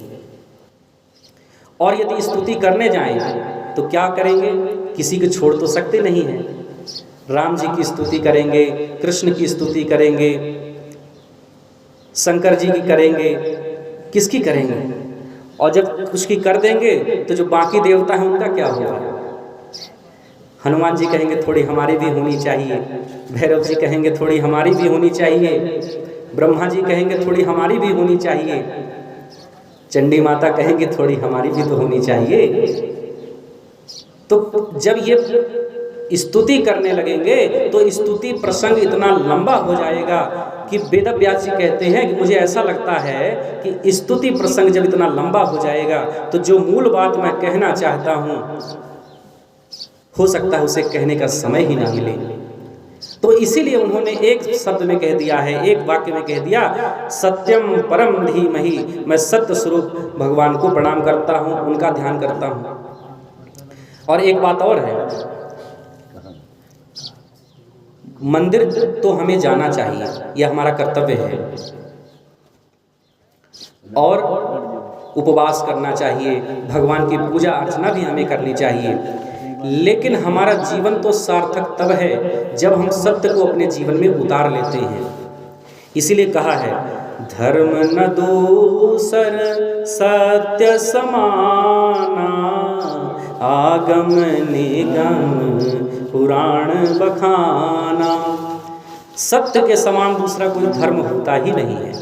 और यदि स्तुति करने जाएं तो क्या करेंगे? किसी को छोड़ तो सकते नहीं हैं। राम जी की स्तुति करेंगे, कृष्ण की स्तुति करेंगे, शंकर जी की करेंगे, किसकी करेंगे? और जब कुछ की कर देंगे तो जो बाकी देवता हैं उनका क्या होगा? हनुमान जी कहेंगे थोड़ी हमारी भी होनी चाहिए, भैरव जी कहेंगे थोड़ी हमारी भी होनी चाहिए, ब्रह्मा जी कहेंगे थोड़ी हमारी भी होनी चाहिए, चंडी माता कहेंगे थोड़ी हमारी भी तो होनी चाहिए। तो जब ये स्तुति करने लगेंगे तो स्तुति प्रसंग इतना लंबा हो जाएगा कि वेद व्यास जी कहते हैं कि मुझे ऐसा लगता है कि स्तुति प्रसंग जब इतना लंबा हो जाएगा तो जो मूल बात मैं कहना चाहता हूँ हो सकता है उसे कहने का समय ही ना मिले। तो इसीलिए उन्होंने एक शब्द में कह दिया है, एक वाक्य में कह दिया, सत्यम परम धीमहि। मैं सत्य स्वरूप भगवान को प्रणाम करता हूँ, उनका ध्यान करता हूँ। और एक बात और है, मंदिर तो हमें जाना चाहिए, यह हमारा कर्तव्य है, और उपवास करना चाहिए, भगवान की पूजा अर्चना भी हमें करनी चाहिए। लेकिन हमारा जीवन तो सार्थक तब है जब हम सत्य को अपने जीवन में उतार लेते हैं। इसीलिए कहा है, धर्म न दूसर सत्य समाना, आगम निगम पुराण बखाना। सत्य के समान दूसरा कोई धर्म होता ही नहीं है।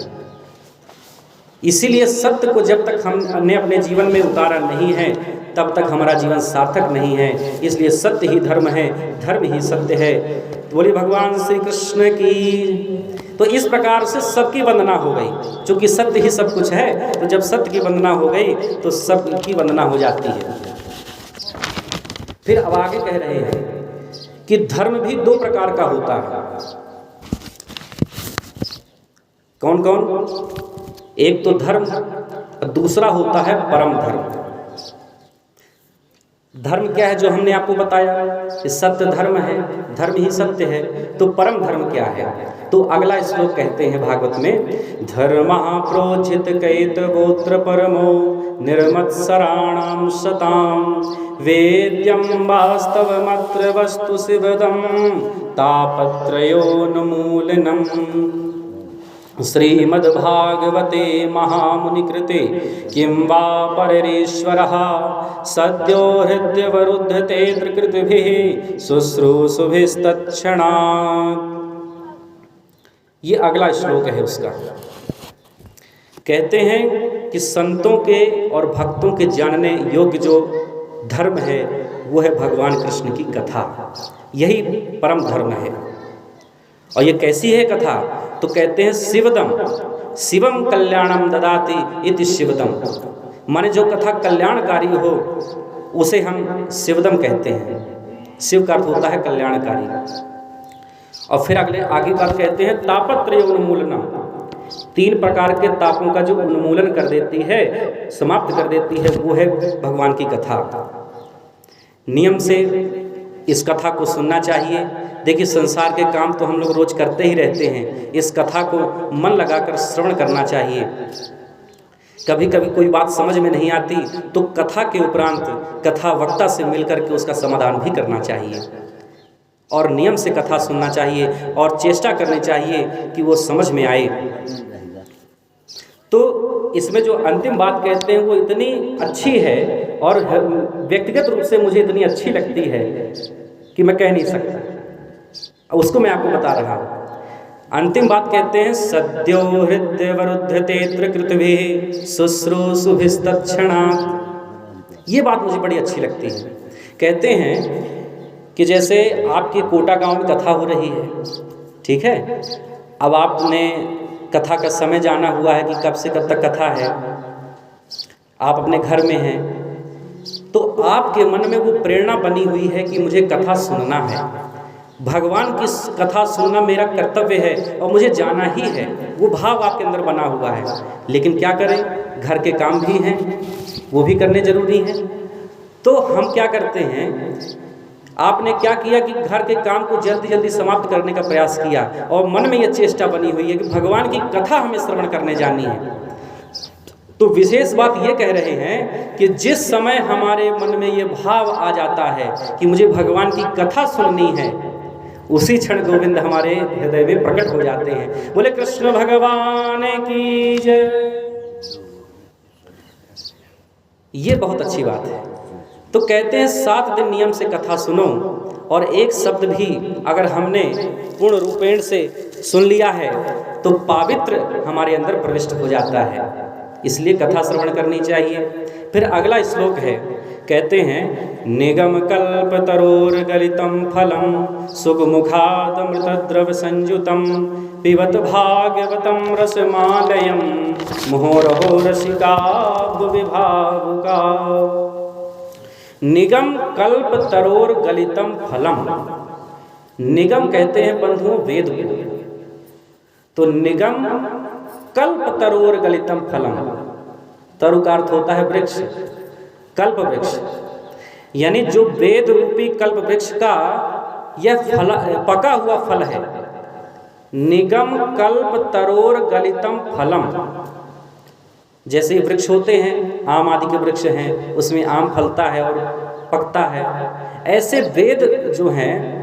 इसीलिए सत्य को जब तक हमने अपने जीवन में उतारा नहीं है तब तक हमारा जीवन सार्थक नहीं है। इसलिए सत्य ही धर्म है, धर्म ही सत्य है। तो बोले भगवान श्री कृष्ण की। तो इस प्रकार से सबकी वंदना हो गई, क्योंकि सत्य ही सब कुछ है। तो जब सत्य की वंदना हो गई तो सबकी वंदना हो जाती है। फिर अब आगे कह रहे हैं कि धर्म भी दो प्रकार का होता है। कौन कौन? एक तो धर्म, दूसरा होता है परम धर्म। धर्म क्या है? जो हमने आपको बताया कि सत्य धर्म है, धर्म ही सत्य है। तो परम धर्म क्या है? तो अगला श्लोक कहते हैं भागवत में, धर्मः प्रोचित कैत गोत्र परमो निर्मत्सराणां शतां वेद्यं वास्तवमत्र वस्तु शिवदं तापत्रयोन्मूलनम्। श्रीमद्भागवते महामुनिकृते किं वा परमेश्वरः सद्यो हृद्यवरुध्यते त्रिकृतिभिः शुश्रूषुभिस्तत्क्षणात्। ये अगला श्लोक है उसका। कहते हैं कि संतों के और भक्तों के जानने योग्य जो धर्म है वो है भगवान कृष्ण की कथा। यही परम धर्म है। और ये कैसी है कथा? तो कहते हैं शिवदम, शिवम कल्याणम ददाति इति शिवदम। माने जो कथा कल्याणकारी हो उसे हम शिवदम कहते हैं। शिव का अर्थ होता है कल्याणकारी। और फिर आगे बात कहते हैं, तापत्रय उन्मूलनम। तीन प्रकार के तापों का जो उन्मूलन कर देती है, समाप्त कर देती है, वो है भगवान की कथा। नियम से इस कथा को सुनना चाहिए। देखिए, संसार के काम तो हम लोग रोज करते ही रहते हैं, इस कथा को मन लगाकर श्रवण करना चाहिए। कभी कभी कोई बात समझ में नहीं आती तो कथा के उपरांत कथा वक्ता से मिलकर के उसका समाधान भी करना चाहिए। और नियम से कथा सुनना चाहिए और चेष्टा करनी चाहिए कि वो समझ में आए। तो इसमें जो अंतिम बात कहते हैं वो इतनी अच्छी है और व्यक्तिगत रूप से मुझे इतनी अच्छी लगती है कि मैं कह नहीं सकता। उसको मैं आपको बता रहा हूँ। अंतिम बात कहते हैं, सद्यो हृदय वरुध्यते त्रिकृतिभिः शुश्रूषुभिस्तत्क्षणात्। ये बात मुझे बड़ी अच्छी लगती है। कहते हैं कि जैसे आपकी कोटा गांव में कथा हो रही है, ठीक है, अब आपने कथा का समय जाना हुआ है कि कब से कब तक कथा है, आप अपने घर में हैं, तो आपके मन में वो प्रेरणा बनी हुई है कि मुझे कथा सुनना है, भगवान की कथा सुनना मेरा कर्तव्य है और मुझे जाना ही है। वो भाव आपके अंदर बना हुआ है। लेकिन क्या करें, घर के काम भी हैं, वो भी करने जरूरी हैं। तो हम क्या करते हैं, आपने क्या किया कि घर के काम को जल्दी जल्दी समाप्त करने का प्रयास किया और मन में यह चेष्टा बनी हुई है कि भगवान की कथा हमें श्रवण करने जानी है। तो विशेष बात ये कह रहे हैं कि जिस समय हमारे मन में ये भाव आ जाता है कि मुझे भगवान की कथा सुननी है, उसी क्षण गोविंद हमारे हृदय में प्रकट हो जाते हैं। बोले कृष्ण भगवान की जय। ये बहुत अच्छी बात है। तो कहते हैं 7 दिन नियम से कथा सुनो और एक शब्द भी अगर हमने पूर्ण रूपेण से सुन लिया है तो पवित्र हमारे अंदर प्रविष्ट हो जाता है। इसलिए कथा श्रवण करनी चाहिए। फिर अगला श्लोक है, कहते हैं निगम कल्प तरोर गलितम फलम सुगमुखादमृतद्रव संयुतम पिबत भागवतम रसमालयम मुहुरहो रसिका विभावुका। निगम कल्प तरोर गलितम फलम, निगम कहते हैं बंधुओं वेद को, तो निगम कल्प तरोर गलितम फलम, तरु का अर्थ होता है वृक्ष, कल्प वृक्ष, यानी जो वेद रूपी कल्प वृक्ष का यह फल, पका हुआ फल है। निगम कल्प तरोर गलितम फलम, जैसे वृक्ष होते हैं, आम आदि के वृक्ष हैं, उसमें आम फलता है और पकता है, ऐसे वेद जो हैं,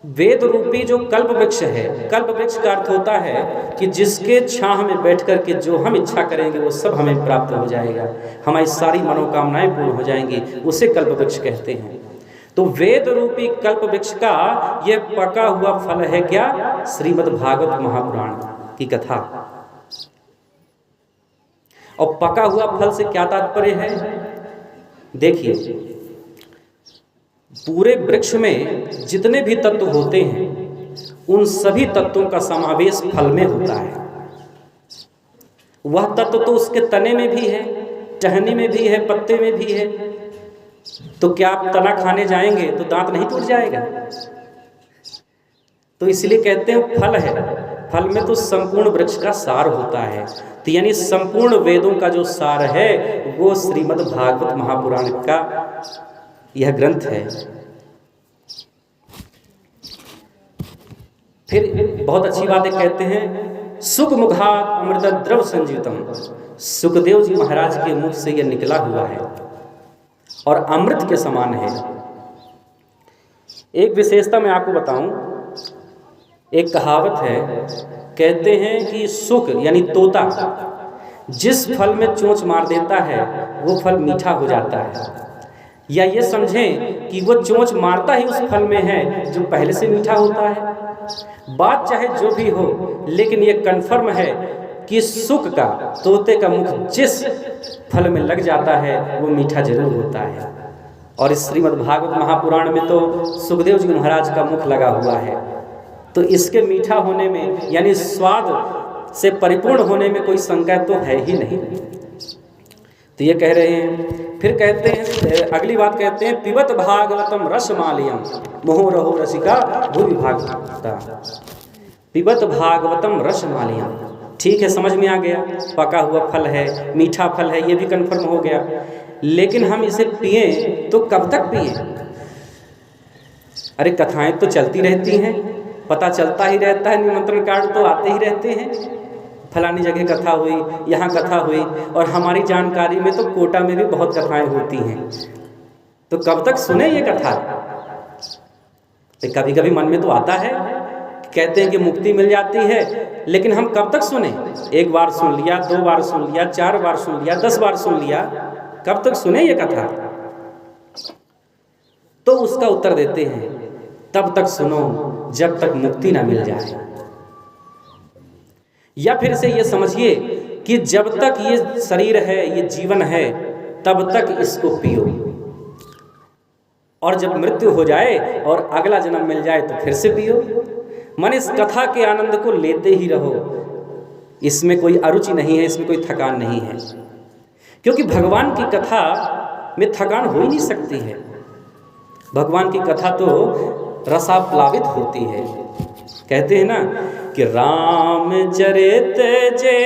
वेद रूपी जो कल्प वृक्ष है, कल्प वृक्ष का अर्थ होता है कि जिसके छाह में बैठ कर के जो हम इच्छा करेंगे वो सब हमें प्राप्त हो जाएगा, हमारी सारी मनोकामनाएं पूर्ण हो जाएंगी, उसे कल्प वृक्ष कहते हैं। तो वेद रूपी कल्प वृक्ष का यह पका हुआ फल है क्या? श्रीमद् भागवत महापुराण की कथा। और पका हुआ फल से क्या तात्पर्य है? देखिए, पूरे वृक्ष में जितने भी तत्व होते हैं उन सभी तत्वों का समावेश फल में होता है। वह तत्व तो उसके तने में भी है, टहनी में भी है, पत्ते में भी है। तो क्या आप तना खाने जाएंगे तो दांत नहीं टूट जाएगा? तो इसलिए कहते हैं फल है, फल में तो संपूर्ण वृक्ष का सार होता है। तो यानी संपूर्ण वेदों का जो सार है वो श्रीमद् भागवत महापुराण का यह ग्रंथ है। फिर बहुत अच्छी बातें कहते हैं, सुख मुखात अमृत द्रव संयुतम, सुखदेव जी महाराज के मुख से यह निकला हुआ है और अमृत के समान है। एक विशेषता मैं आपको बताऊं, एक कहावत है, कहते हैं कि सुख यानी तोता जिस फल में चोंच मार देता है वो फल मीठा हो जाता है, या ये समझें कि वो चोंच मारता ही उस फल में है जो पहले से मीठा होता है। बात चाहे जो भी हो, लेकिन ये कन्फर्म है कि सुख का, तोते का मुख जिस फल में लग जाता है वो मीठा जरूर होता है। और इस श्रीमद् भागवत महापुराण में तो सुखदेव जी महाराज का मुख लगा हुआ है, तो इसके मीठा होने में यानी स्वाद से परिपूर्ण होने में कोई शंका तो है ही नहीं। तो ये कह रहे हैं। फिर कहते हैं, अगली बात कहते हैं, पिबत भागवतम रसमालयम मुहुरहो रसिका भुवि भागवता। पिबत भागवतम रसमालयम, ठीक है, समझ में आ गया, पका हुआ फल है, मीठा फल है, ये भी कन्फर्म हो गया। लेकिन हम इसे पिए तो कब तक पिए? अरे कथाएं तो चलती रहती हैं, पता चलता ही रहता है, निमंत्रण कार्ड तो आते ही रहते हैं, फलानी जगह कथा हुई, यहाँ कथा हुई, और हमारी जानकारी में तो कोटा में भी बहुत कथाएं होती हैं। तो कब तक सुने ये कथा? तो कभी कभी मन में तो आता है, कहते हैं कि मुक्ति मिल जाती है, लेकिन हम कब तक सुने? एक बार सुन लिया, 2 बार सुन लिया, 4 बार सुन लिया, 10 बार सुन लिया, कब तक सुने ये कथा? तो उसका उत्तर देते हैं, तब तक सुनो जब तक मुक्ति ना मिल जाए। या फिर से ये समझिए कि जब तक ये शरीर है, ये जीवन है, तब तक इसको पियो, और जब मृत्यु हो जाए और अगला जन्म मिल जाए तो फिर से पियो। मन इस कथा के आनंद को लेते ही रहो, इसमें कोई अरुचि नहीं है, इसमें कोई थकान नहीं है, क्योंकि भगवान की कथा में थकान हो ही नहीं सकती है। भगवान की कथा तो रसाप्लावित होती है। कहते हैं ना कि राम चरित जे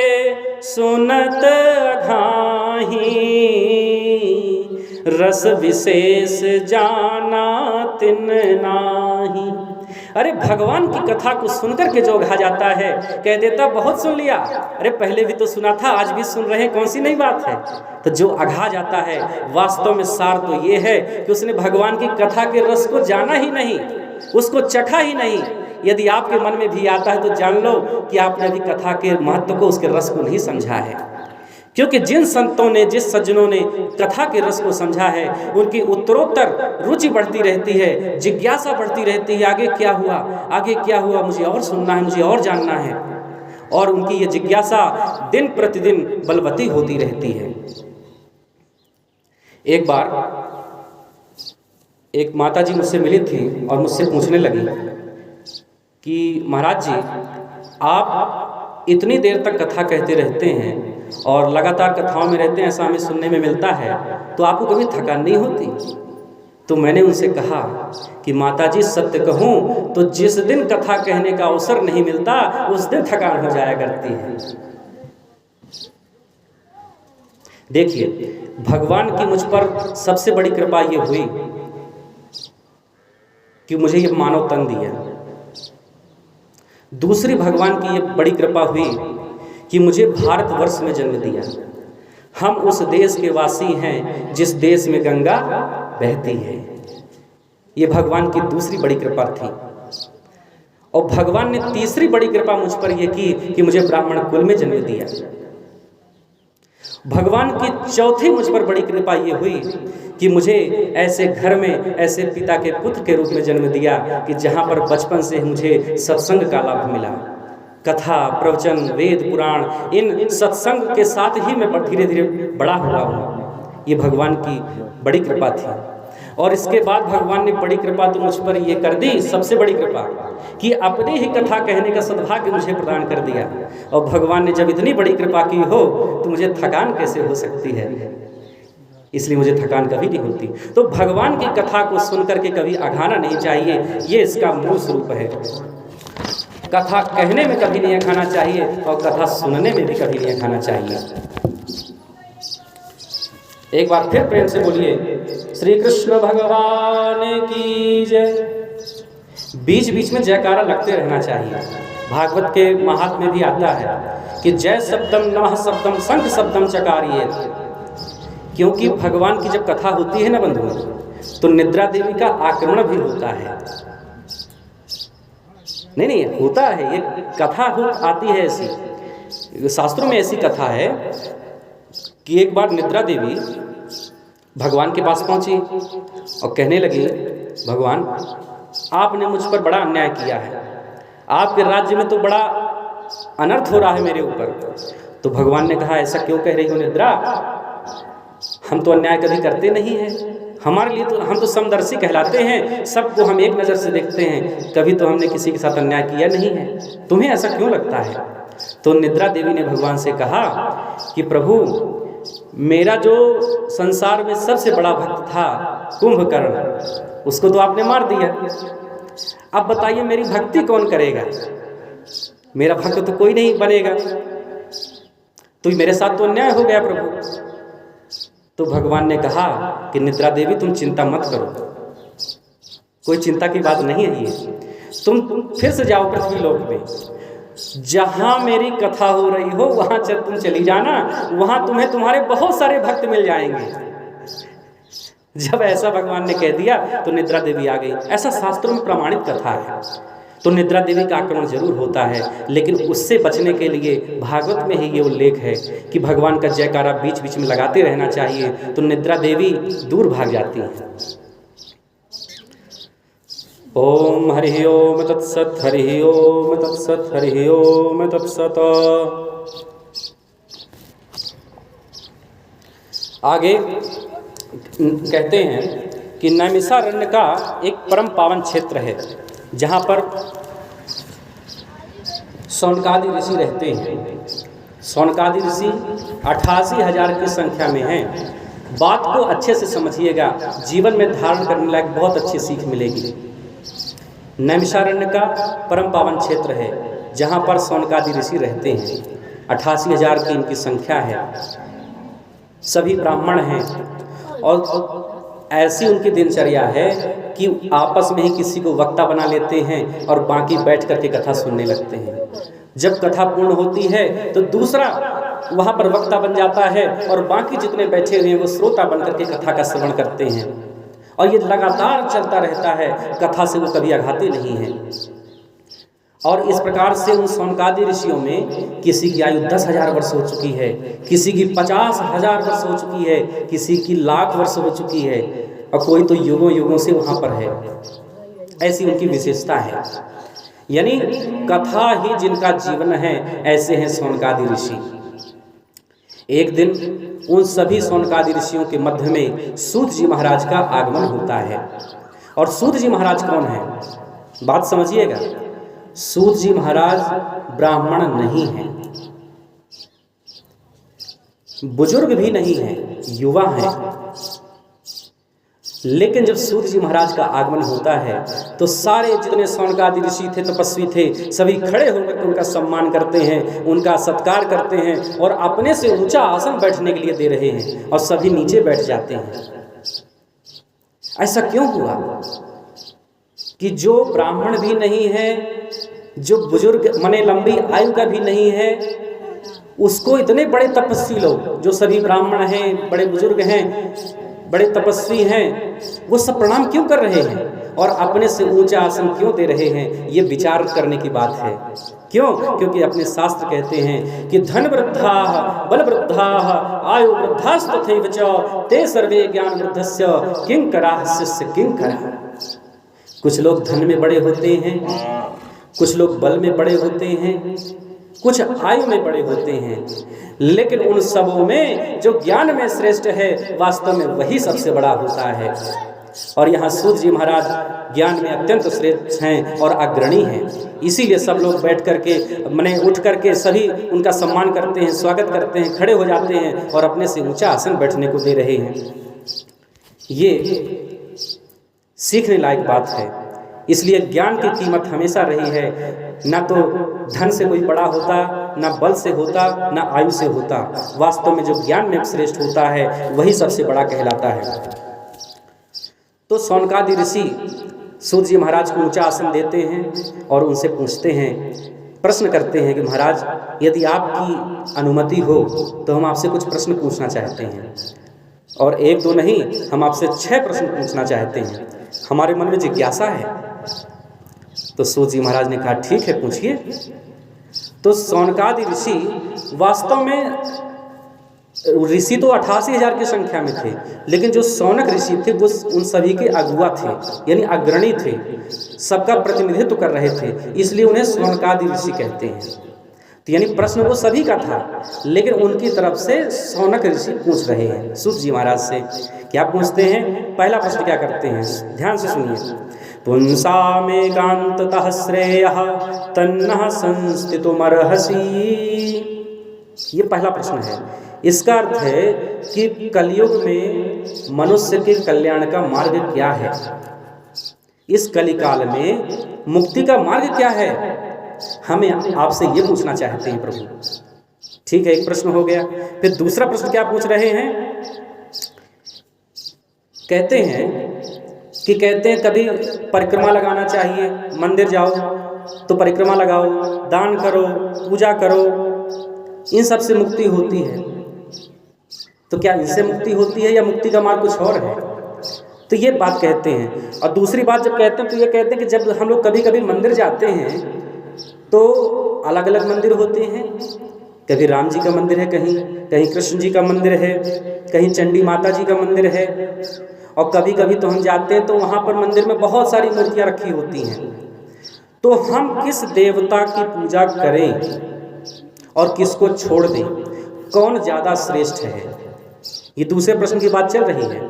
सुनत अघाही, रस विशेष जाना तिन नाही। अरे भगवान की कथा को सुनकर के जो अघा जाता है, कह देता बहुत सुन लिया, अरे पहले भी तो सुना था, आज भी सुन रहे हैं, कौन सी नई बात है। तो जो अघा जाता है, वास्तव में सार तो ये है कि उसने भगवान की कथा के रस को जाना ही नहीं, उसको चखा ही नहीं। यदि आपके मन में भी आता है तो जान लो कि आपने अभी कथा के महत्व को, उसके रस को नहीं समझा है। क्योंकि जिन संतों ने, जिस सज्जनों ने कथा के रस को समझा है, उनकी उत्तरोत्तर रुचि बढ़ती रहती है, जिज्ञासा बढ़ती रहती है, आगे क्या हुआ, आगे क्या हुआ, मुझे और सुनना है, मुझे और जानना है। और उनकी ये जिज्ञासा दिन प्रतिदिन बलवती होती रहती है। एक बार एक माता जी मुझसे मिली थी और मुझसे पूछने लगी कि महाराज जी, आप इतनी देर तक कथा कहते रहते हैं और लगातार कथाओं में रहते हैं, ऐसा हमें सुनने में मिलता है, तो आपको कभी थकान नहीं होती? तो मैंने उनसे कहा कि माता जी, सत्य कहूँ तो जिस दिन कथा कहने का अवसर नहीं मिलता उस दिन थकान हो जाया करती है। देखिए, भगवान की मुझ पर सबसे बड़ी कृपा ये हुई कि मुझे ये मानव तन दिया। दूसरी भगवान की ये बड़ी कृपा हुई कि मुझे भारतवर्ष में जन्म दिया। हम उस देश के वासी हैं जिस देश में गंगा बहती है। ये भगवान की दूसरी बड़ी कृपा थी। और भगवान ने तीसरी बड़ी कृपा मुझ पर यह की कि मुझे ब्राह्मण कुल में जन्म दिया। भगवान की चौथी मुझ पर बड़ी कृपा ये हुई कि मुझे ऐसे घर में, ऐसे पिता के पुत्र के रूप में जन्म दिया कि जहाँ पर बचपन से मुझे सत्संग का लाभ मिला। कथा, प्रवचन, वेद, पुराण, इन सत्संग के साथ ही मैं धीरे धीरे बड़ा हुआ हूँ। ये भगवान की बड़ी कृपा थी। और इसके बाद भगवान ने बड़ी कृपा तो मुझ पर ये कर दी, सबसे बड़ी कृपा, कि अपनी ही कथा कहने का सद्भाग्य मुझे प्रदान कर दिया। और भगवान ने जब इतनी बड़ी कृपा की हो तो मुझे थकान कैसे हो सकती है? इसलिए मुझे थकान कभी नहीं होती। तो भगवान की कथा को सुन करके कभी अघाना नहीं चाहिए, ये इसका मूल स्वरूप है। कथा कहने में कभी नहीं अघाना चाहिए और कथा सुनने में भी कभी नहीं अघाना चाहिए। एक बार फिर प्रेम से बोलिए, श्री कृष्ण भगवान की जय। बीच बीच में जयकारा लगते रहना चाहिए। भागवत के महात्म्य में भी आता है कि जय शब्दम नमः शब्दम शंख शब्दम चकारियेत। क्योंकि भगवान की जब कथा होती है ना बंधुओं, तो निद्रा देवी का आक्रमण भी होता है। नहीं होता है, ये कथा आती है ऐसी, शास्त्रों में ऐसी कथा है कि एक बार निद्रा देवी भगवान के पास पहुंची और कहने लगी, भगवान, आपने मुझ पर बड़ा अन्याय किया है, आपके राज्य में तो बड़ा अनर्थ हो रहा है मेरे ऊपर। तो भगवान ने कहा, ऐसा क्यों कह रही हो निद्रा? हम तो अन्याय कभी करते नहीं हैं। हमारे लिए तो, हम तो समदर्शी कहलाते हैं, सबको हम एक नज़र से देखते हैं, कभी तो हमने किसी के साथ अन्याय किया नहीं है। तुम्हें ऐसा क्यों लगता है? तो निद्रा देवी ने भगवान से कहा कि प्रभु, मेरा जो संसार में सबसे बड़ा भक्त था कुंभकर्ण, उसको तो आपने मार दिया। अब बताइए मेरी भक्ति कौन करेगा? मेरा भक्त तो कोई नहीं बनेगा। तो मेरे साथ तो अन्याय हो गया प्रभु। तो भगवान ने कहा कि निद्रा देवी, तुम चिंता मत करो, कोई चिंता की बात नहीं है ये। तुम फिर से जाओ पृथ्वी लोक में, जहां मेरी कथा हो रही हो वहां तुम चली जाना, वहां तुम्हें तुम्हारे बहुत सारे भक्त मिल जाएंगे। जब ऐसा भगवान ने कह दिया तो निद्रा देवी आ गई। ऐसा शास्त्रों में प्रमाणित कथा है। तो निद्रा देवी का आक्रमण जरूर होता है, लेकिन उससे बचने के लिए भागवत में ही ये उल्लेख है कि भगवान का जयकारा बीच बीच में लगाते रहना चाहिए। तो निद्रा देवी दूर भाग जाती है। ओम हरि ओम तत्सत, हरि ओम तत्सत, हरि ओम तत्सत। आगे कहते हैं कि नैमिषारण्य का एक परम पावन क्षेत्र है, जहाँ पर शौनकादि ऋषि रहते हैं। शौनकादि ऋषि 88,000 की संख्या में हैं। बात को अच्छे से समझिएगा, जीवन में धारण करने लायक बहुत अच्छी सीख मिलेगी। नैमिषारण्य का परम पावन क्षेत्र है, जहाँ पर शौनकादि ऋषि रहते हैं। 88,000 की इनकी संख्या है। सभी ब्राह्मण हैं और ऐसी उनकी दिनचर्या है कि आपस में ही किसी को वक्ता बना लेते हैं और बाकी बैठ करके कथा सुनने लगते हैं। जब कथा पूर्ण होती है तो दूसरा वहाँ पर वक्ता बन जाता है और बाकी जितने बैठे हुए हैं वो श्रोता बन करके कथा का श्रवण करते हैं। और ये लगातार चलता रहता है, कथा से वो कभी अघाते नहीं हैं। और इस प्रकार से उन शौनकादि ऋषियों में किसी की आयु 10,000 वर्ष हो चुकी है, किसी की 50,000 वर्ष हो चुकी है, किसी की लाख वर्ष हो चुकी है, और कोई तो युगों युगों से वहाँ पर है। ऐसी उनकी विशेषता है। यानी कथा ही जिनका जीवन है, ऐसे हैं शौनकादि ऋषि। एक दिन उन सभी शौनकादि ऋषियों के मध्य में सूत जी महाराज का आगमन होता है। और सूत जी महाराज कौन है, बात समझिएगा। सूत जी महाराज ब्राह्मण नहीं हैं, बुजुर्ग भी नहीं हैं, युवा हैं। लेकिन जब सूत जी महाराज का आगमन होता है तो सारे जितने शौनकादि ऋषि थे, तपस्वी थे, सभी खड़े होकर उनका सम्मान करते हैं, उनका सत्कार करते हैं और अपने से ऊंचा आसन बैठने के लिए दे रहे हैं और सभी नीचे बैठ जाते हैं। ऐसा क्यों हुआ कि जो ब्राह्मण भी नहीं है, जो बुजुर्ग मने लंबी आयु का भी नहीं है, उसको इतने बड़े तपस्वी लोग जो सभी ब्राह्मण हैं, बड़े बुजुर्ग हैं, बड़े तपस्वी हैं, वो सब प्रणाम क्यों कर रहे हैं और अपने से ऊंचा आसन क्यों दे रहे हैं? ये विचार करने की बात है। क्यों? क्योंकि अपने शास्त्र कहते हैं कि धन वृद्धा बल वृद्धा आयु वृद्धास्तथैव च ते सर्वे ज्ञान वृद्धस्य किंकराः शिष्य किंकरः। कुछ लोग धन में बड़े होते हैं, कुछ लोग बल में बड़े होते हैं, कुछ आयु में बड़े होते हैं, लेकिन उन सबों में जो ज्ञान में श्रेष्ठ है, वास्तव में वही सबसे बड़ा होता है। और यहाँ सूत जी महाराज ज्ञान में अत्यंत श्रेष्ठ हैं और अग्रणी हैं। इसीलिए सब लोग बैठ करके मने उठ करके सभी उनका सम्मान करते हैं, स्वागत करते हैं, खड़े हो जाते हैं और अपने से ऊंचा आसन बैठने को दे रहे हैं। ये सीखने लायक बात है। इसलिए ज्ञान की कीमत हमेशा रही है। ना तो धन से कोई बड़ा होता, ना बल से होता, ना आयु से होता। वास्तव में जो ज्ञान में श्रेष्ठ होता है वही सबसे बड़ा कहलाता है। तो शौनकादि ऋषि सूत जी महाराज को ऊंचा आसन देते हैं और उनसे पूछते हैं, प्रश्न करते हैं कि महाराज, यदि आपकी अनुमति हो तो हम आपसे कुछ प्रश्न पूछना चाहते हैं। और एक दो नहीं, हम आपसे 6 प्रश्न पूछना चाहते हैं, हमारे मन में जिज्ञासा है। तो सूत जी महाराज ने कहा, ठीक है, पूछिए। तो शौनकादि ऋषि वास्तव में, ऋषि तो 88,000 की संख्या में थे, लेकिन जो शौनक ऋषि थे वो उन सभी के अगुआ थे, यानी अग्रणी थे, सबका प्रतिनिधित्व कर रहे थे, इसलिए उन्हें शौनकादि ऋषि कहते हैं। तो यानी प्रश्न वो सभी का था, लेकिन उनकी तरफ से शौनक ऋषि पूछ रहे हैं सूत जी महाराज से। क्या पूछते हैं? पहला प्रश्न क्या करते हैं, ध्यान से सुनिए। पुंसामेकांततः श्रेयः तन्नः संस्थितुमर्हसि। ये पहला प्रश्न है। इसका अर्थ है कि कलयुग में मनुष्य के कल्याण का मार्ग क्या है, इस कलिकाल में मुक्ति का मार्ग क्या है, हमें आपसे ये पूछना चाहते हैं प्रभु। ठीक है, एक प्रश्न हो गया। फिर दूसरा प्रश्न क्या पूछ रहे हैं? कहते हैं कभी परिक्रमा लगाना चाहिए, मंदिर जाओ तो परिक्रमा लगाओ, दान करो, पूजा करो, इन सब से मुक्ति होती है। तो क्या इनसे मुक्ति होती है या मुक्ति का मार्ग कुछ और है? तो ये बात कहते हैं। और दूसरी बात जब कहते हैं तो ये कहते हैं कि जब हम लोग कभी कभी मंदिर जाते हैं तो अलग अलग मंदिर होते हैं। कभी राम जी का मंदिर है, कहीं कृष्ण जी का मंदिर है, कहीं चंडी माता जी का मंदिर है। और कभी कभी तो हम जाते हैं तो वहाँ पर मंदिर में बहुत सारी मूर्तियाँ रखी होती हैं। तो हम किस देवता की पूजा करें और किसको छोड़ दें, कौन ज़्यादा श्रेष्ठ है? ये दूसरे प्रश्न की बात चल रही है।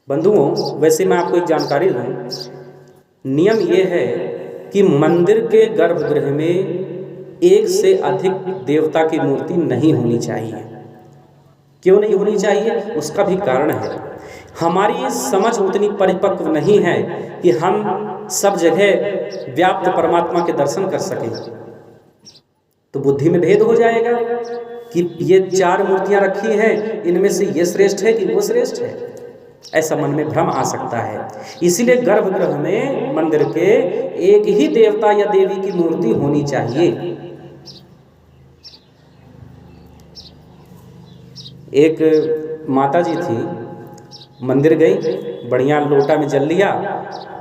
बंधुओं, वैसे मैं आपको एक जानकारी दूं, नियम ये है कि मंदिर के गर्भगृह में एक से अधिक देवता की मूर्ति नहीं होनी चाहिए। क्यों नहीं होनी चाहिए? उसका भी कारण है। हमारी समझ उतनी परिपक्व नहीं है कि हम सब जगह व्याप्त परमात्मा के दर्शन कर सकें। तो बुद्धि में भेद हो जाएगा कि ये 4 मूर्तियां रखी हैं, इनमें से ये श्रेष्ठ है कि वो श्रेष्ठ है, ऐसा मन में भ्रम आ सकता है। इसीलिए गर्भगृह में मंदिर के एक ही देवता या देवी की मूर्ति होनी चाहिए। एक माता जी थी, मंदिर गई, बढ़िया लोटा में जल लिया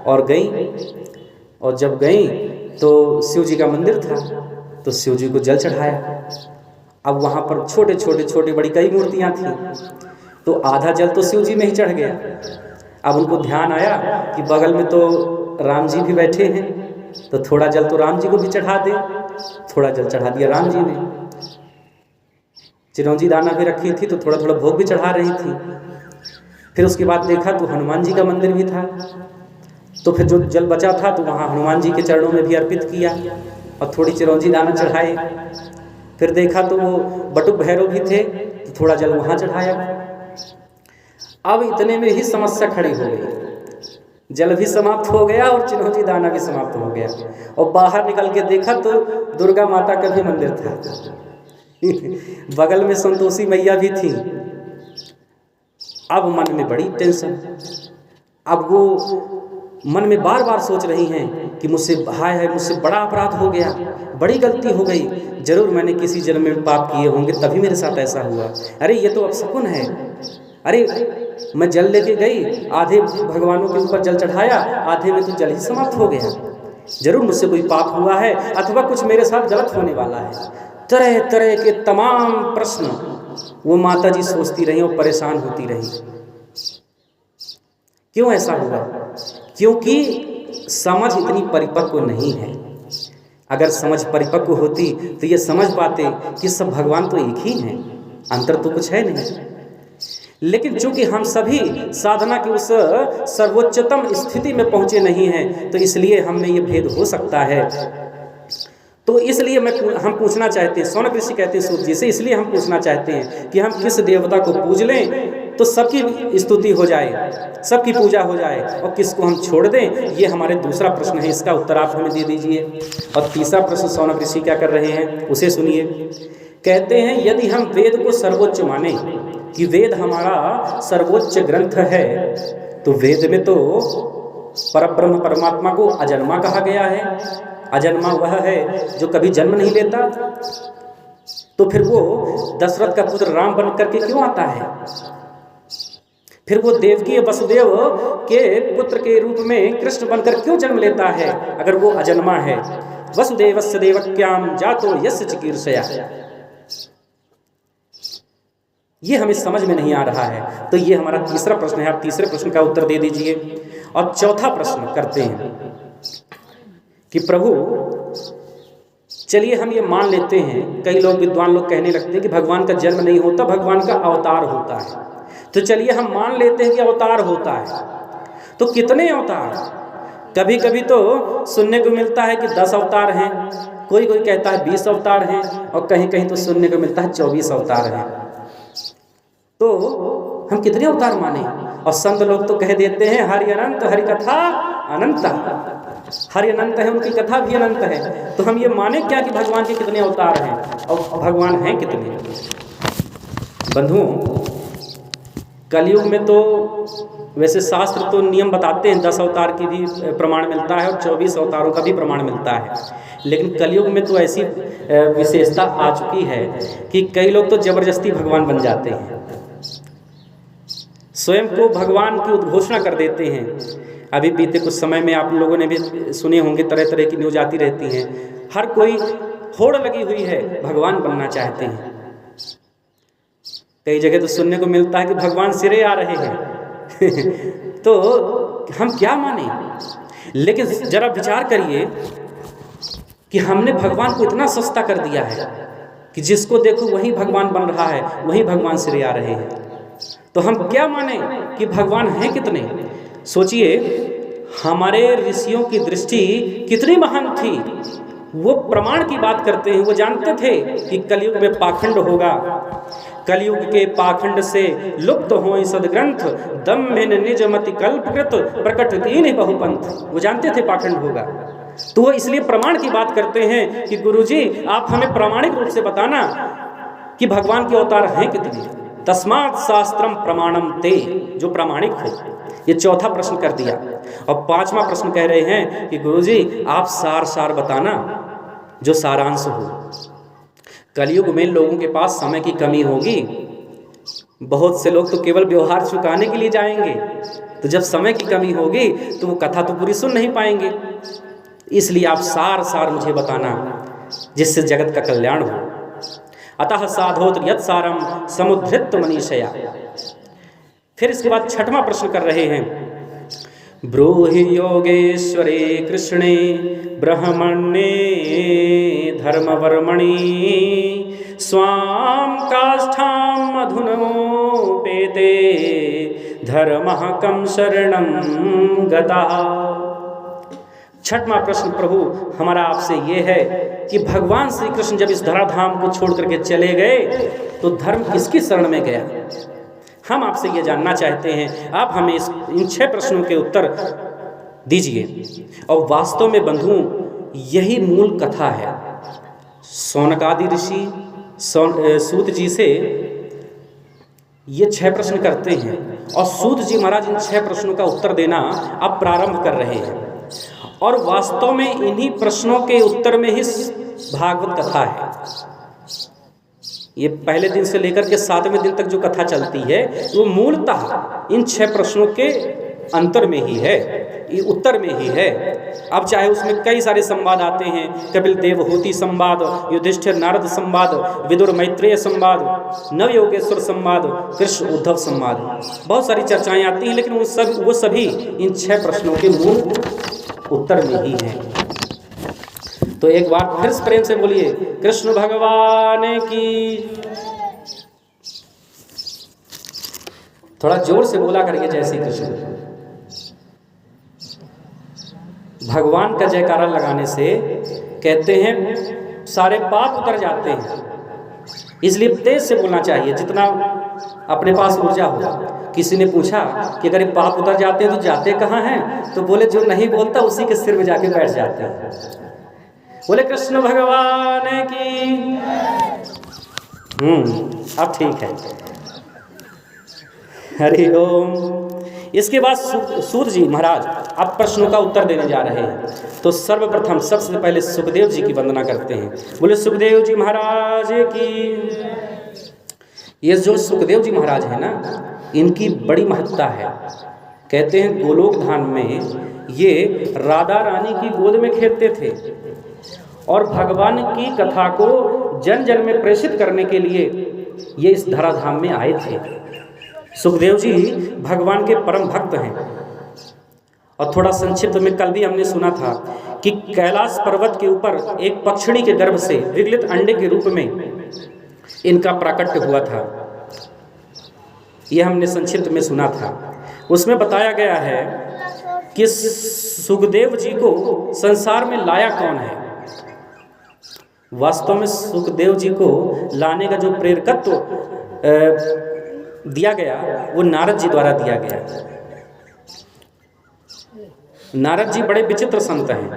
और गई। और जब गई तो शिव जी का मंदिर था, तो शिव जी को जल चढ़ाया। अब वहाँ पर छोटे छोटे बड़ी कई मूर्तियाँ थी, तो आधा जल तो शिव जी में ही चढ़ गया, अब उनको ध्यान आया कि बगल में तो राम जी भी बैठे हैं, तो थोड़ा जल तो राम जी को भी चढ़ा दे। थोड़ा जल चढ़ा दिया राम जी ने। चिरौंजी दाना भी रखी थी तो थोड़ा थोड़ा भोग भी चढ़ा रही थी। फिर उसके बाद देखा तो हनुमान जी का मंदिर भी था, तो फिर जो जल बचा था तो वहाँ हनुमान जी के चरणों में भी अर्पित किया और थोड़ी चिरौंजी दाना चढ़ाए। फिर देखा तो वो बटुक भैरव भी थे तो थोड़ा जल वहाँ चढ़ाया। अब इतने में ही समस्या खड़ी हो गई, जल भी समाप्त हो गया और चिरौंजी दाना भी समाप्त हो गया। और बाहर निकल के देखा तो दुर्गा माता का भी मंदिर था बगल में संतोषी मैया भी थी। अब मन में बड़ी टेंशन, अब वो मन में बार बार सोच रही हैं कि मुझसे हाय है, मुझसे बड़ा अपराध हो गया, बड़ी गलती हो गई, जरूर मैंने किसी जन्म में पाप किए होंगे तभी मेरे साथ ऐसा हुआ। अरे ये तो अपशकुन है, अरे मैं जल लेके गई, आधे भगवानों के ऊपर जल चढ़ाया, आधे में तो जल ही समाप्त हो गया, जरूर मुझसे कोई पाप हुआ है अथवा कुछ मेरे साथ गलत होने वाला है। तरह तरह के तमाम प्रश्न वो माता जी सोचती रही और परेशान होती रही। क्यों ऐसा हुआ? क्योंकि समझ इतनी परिपक्व नहीं है। अगर समझ परिपक्व होती तो ये समझ पाते कि सब भगवान तो एक ही हैं, अंतर तो कुछ है नहीं। लेकिन चूंकि हम सभी साधना की उस सर्वोच्चतम स्थिति में पहुंचे नहीं हैं, तो इसलिए हम में ये भेद हो सकता है। तो इसलिए हम पूछना चाहते हैं, शौनक ऋषि कहते हैं सूत जी से, इसलिए हम पूछना चाहते हैं कि हम किस देवता को पूज लें तो सबकी स्तुति हो जाए, सबकी पूजा हो जाए, और किसको हम छोड़ दें, ये हमारे दूसरा प्रश्न है। इसका उत्तर आप हमें दे दीजिए। और तीसरा प्रश्न शौनक ऋषि क्या कर रहे हैं उसे सुनिए। कहते हैं यदि हम वेद को सर्वोच्च माने कि वेद हमारा सर्वोच्च ग्रंथ है, तो वेद में तो परब्रह्म परमात्मा को अजन्मा कहा गया है। अजन्मा वह है जो कभी जन्म नहीं लेता, तो फिर वो दशरथ का पुत्र राम बन करके क्यों आता है? फिर वो देवकी वसुदेव के पुत्र के रूप में कृष्ण बनकर क्यों जन्म लेता है अगर वो अजन्मा है? वसुदेवस्य देवक्याम जातो यस्य चिकीर्षया। ये हमें समझ में नहीं आ रहा है। तो ये हमारा तीसरा प्रश्न है। आप तीसरे प्रश्न का उत्तर दे दीजिए। और चौथा प्रश्न करते हैं कि प्रभु चलिए हम ये मान लेते हैं, कई लोग विद्वान लोग कहने लगते हैं कि भगवान का जन्म नहीं होता, भगवान का अवतार होता है। तो चलिए हम मान लेते हैं कि अवतार होता है, तो कितने अवतार? कभी कभी तो सुनने को मिलता है कि 10 अवतार हैं, कोई कोई कहता है 20 अवतार हैं, और कहीं कहीं तो सुनने को मिलता है 24 अवतार हैं। तो हम कितने अवतार माने? और संत लोग तो कह देते हैं हरि अनंत, हरि कथा अनंत, हरि अनंत है, उनकी कथा भी अनंत है। तो हम ये माने क्या कि भगवान के कितने अवतार हैं और भगवान हैं कितने? बंधुओं, कलयुग में तो वैसे शास्त्र तो नियम बताते हैं 10 अवतार की भी प्रमाण मिलता है और 24 अवतारों का भी प्रमाण मिलता है। लेकिन कलयुग में तो ऐसी विशेषता आ चुकी है कि कई लोग तो जबरदस्ती भगवान बन जाते हैं, स्वयं को भगवान की उद्घोषणा कर देते हैं। अभी बीते कुछ समय में आप लोगों ने भी सुने होंगे, तरह तरह की न्यूज आती रहती हैं। हर कोई होड़ लगी हुई है, भगवान बनना चाहते हैं। कई जगह तो सुनने को मिलता है कि भगवान सिरे आ रहे हैं तो हम क्या माने? लेकिन जरा विचार करिए कि हमने भगवान को इतना सस्ता कर दिया है कि जिसको देखो वही भगवान बन रहा है, वही भगवान सिरे आ रहे हैं। तो हम क्या माने कि भगवान हैं कितने? सोचिए, हमारे ऋषियों की दृष्टि कितनी महान थी। वो प्रमाण की बात करते हैं, वो जानते थे कि कलयुग में पाखंड होगा, कलयुग के पाखंड से लुप्त हो सदग्रंथ, दम्भिन निज मति कल्पकृत प्रकट दीन बहुपंथ। वो जानते थे पाखंड होगा, तो वो इसलिए प्रमाण की बात करते हैं कि गुरुजी आप हमें प्रामाणिक रूप से बताना कि भगवान के अवतार हैं कितने। तस्मात् शास्त्रम प्रमाणम ते, जो प्रामाणिक हो। ये चौथा प्रश्न कर दिया। और पांचवा प्रश्न कह रहे हैं कि गुरुजी आप सार बताना, जो सारांश हो। कलयुग में लोगों के पास समय की कमी होगी, बहुत से लोग तो केवल व्यवहार चुकाने के लिए जाएंगे, तो जब समय की कमी होगी तो वो कथा तो पूरी सुन नहीं पाएंगे। इसलिए आप सार मुझे बताना जिससे जगत का कल्याण हो। अतः साधोत्र यत् सारम समुद्धृत मनीषया। फिर इसके बाद छठवां प्रश्न कर रहे हैं ब्रूहि योगेश्वरे कृष्णे ब्रह्मण्ये धर्मवर्मणि स्वां काष्ठां मधुनोपेते धर्मः कं शरणं गतः। छठवां प्रश्न प्रभु हमारा आपसे ये है कि भगवान श्री कृष्ण जब इस धराधाम को छोड़ करके चले गए तो धर्म किसकी शरण में गया? हम आपसे ये जानना चाहते हैं, आप हमें इन 6 प्रश्नों के उत्तर दीजिए। और वास्तव में बंधुओं यही मूल कथा है। शौनकादि ऋषि सूत जी से ये 6 प्रश्न करते हैं और सूत जी महाराज इन 6 प्रश्नों का उत्तर देना अब प्रारंभ कर रहे हैं। और वास्तव में इन्हीं प्रश्नों के उत्तर में ही भागवत कथा है। ये पहले दिन से लेकर के 7वें दिन तक जो कथा चलती है वो मूलतः इन 6 प्रश्नों के अंतर में ही है, उत्तर में ही है। अब चाहे उसमें कई सारे संवाद आते हैं, कपिल देवहूति संवाद, युधिष्ठिर नारद संवाद, विदुर मैत्रेय संवाद, नवयोगेश्वर संवाद, कृष्ण उद्धव संवाद, बहुत सारी चर्चाएं आती हैं, लेकिन वो सभी इन 6 प्रश्नों के मूल उत्तर में ही है। तो एक बार फिर प्रेम से बोलिए कृष्ण भगवान की। थोड़ा जोर से बोला करिए जय श्री कृष्ण। भगवान का जयकारा लगाने से कहते हैं सारे पाप उतर जाते हैं, इसलिए तेज से बोलना चाहिए जितना अपने पास ऊर्जा हो। किसी ने पूछा कि अगर ये पाप उतर जाते हैं तो जाते कहाँ हैं? तो बोले जो नहीं बोलता उसी के सिर में जाके बैठ जाते हैं। बोले कृष्ण भगवान की। अब ठीक है। हरि ओम। इसके बाद सूत जी महाराज अब प्रश्नों का उत्तर देने जा रहे हैं। तो सर्वप्रथम सबसे पहले सुखदेव जी की वंदना करते हैं। बोले सुखदेव जी महाराज की। ये जो सुखदेव जी महाराज है ना, इनकी बड़ी महत्ता है। कहते हैं गोलोक धाम में ये राधा रानी की गोद में खेलते थे और भगवान की कथा को जन जन में प्रेषित करने के लिए ये इस धराधाम में आए थे। सुखदेव जी भगवान के परम भक्त हैं। और थोड़ा संक्षिप्त में कल भी हमने सुना था कि कैलाश पर्वत के ऊपर एक पक्षिणी के गर्भ से विगलित अंडे के रूप में इनका प्राकट्य हुआ था। यह हमने संक्षिप्त में सुना था। उसमें बताया गया है कि सुखदेव जी को संसार में लाया कौन है। वास्तव में सुखदेव जी को लाने का जो प्रेरकत्व दिया गया वो नारद जी द्वारा दिया गया। नारद जी बड़े विचित्र संत हैं।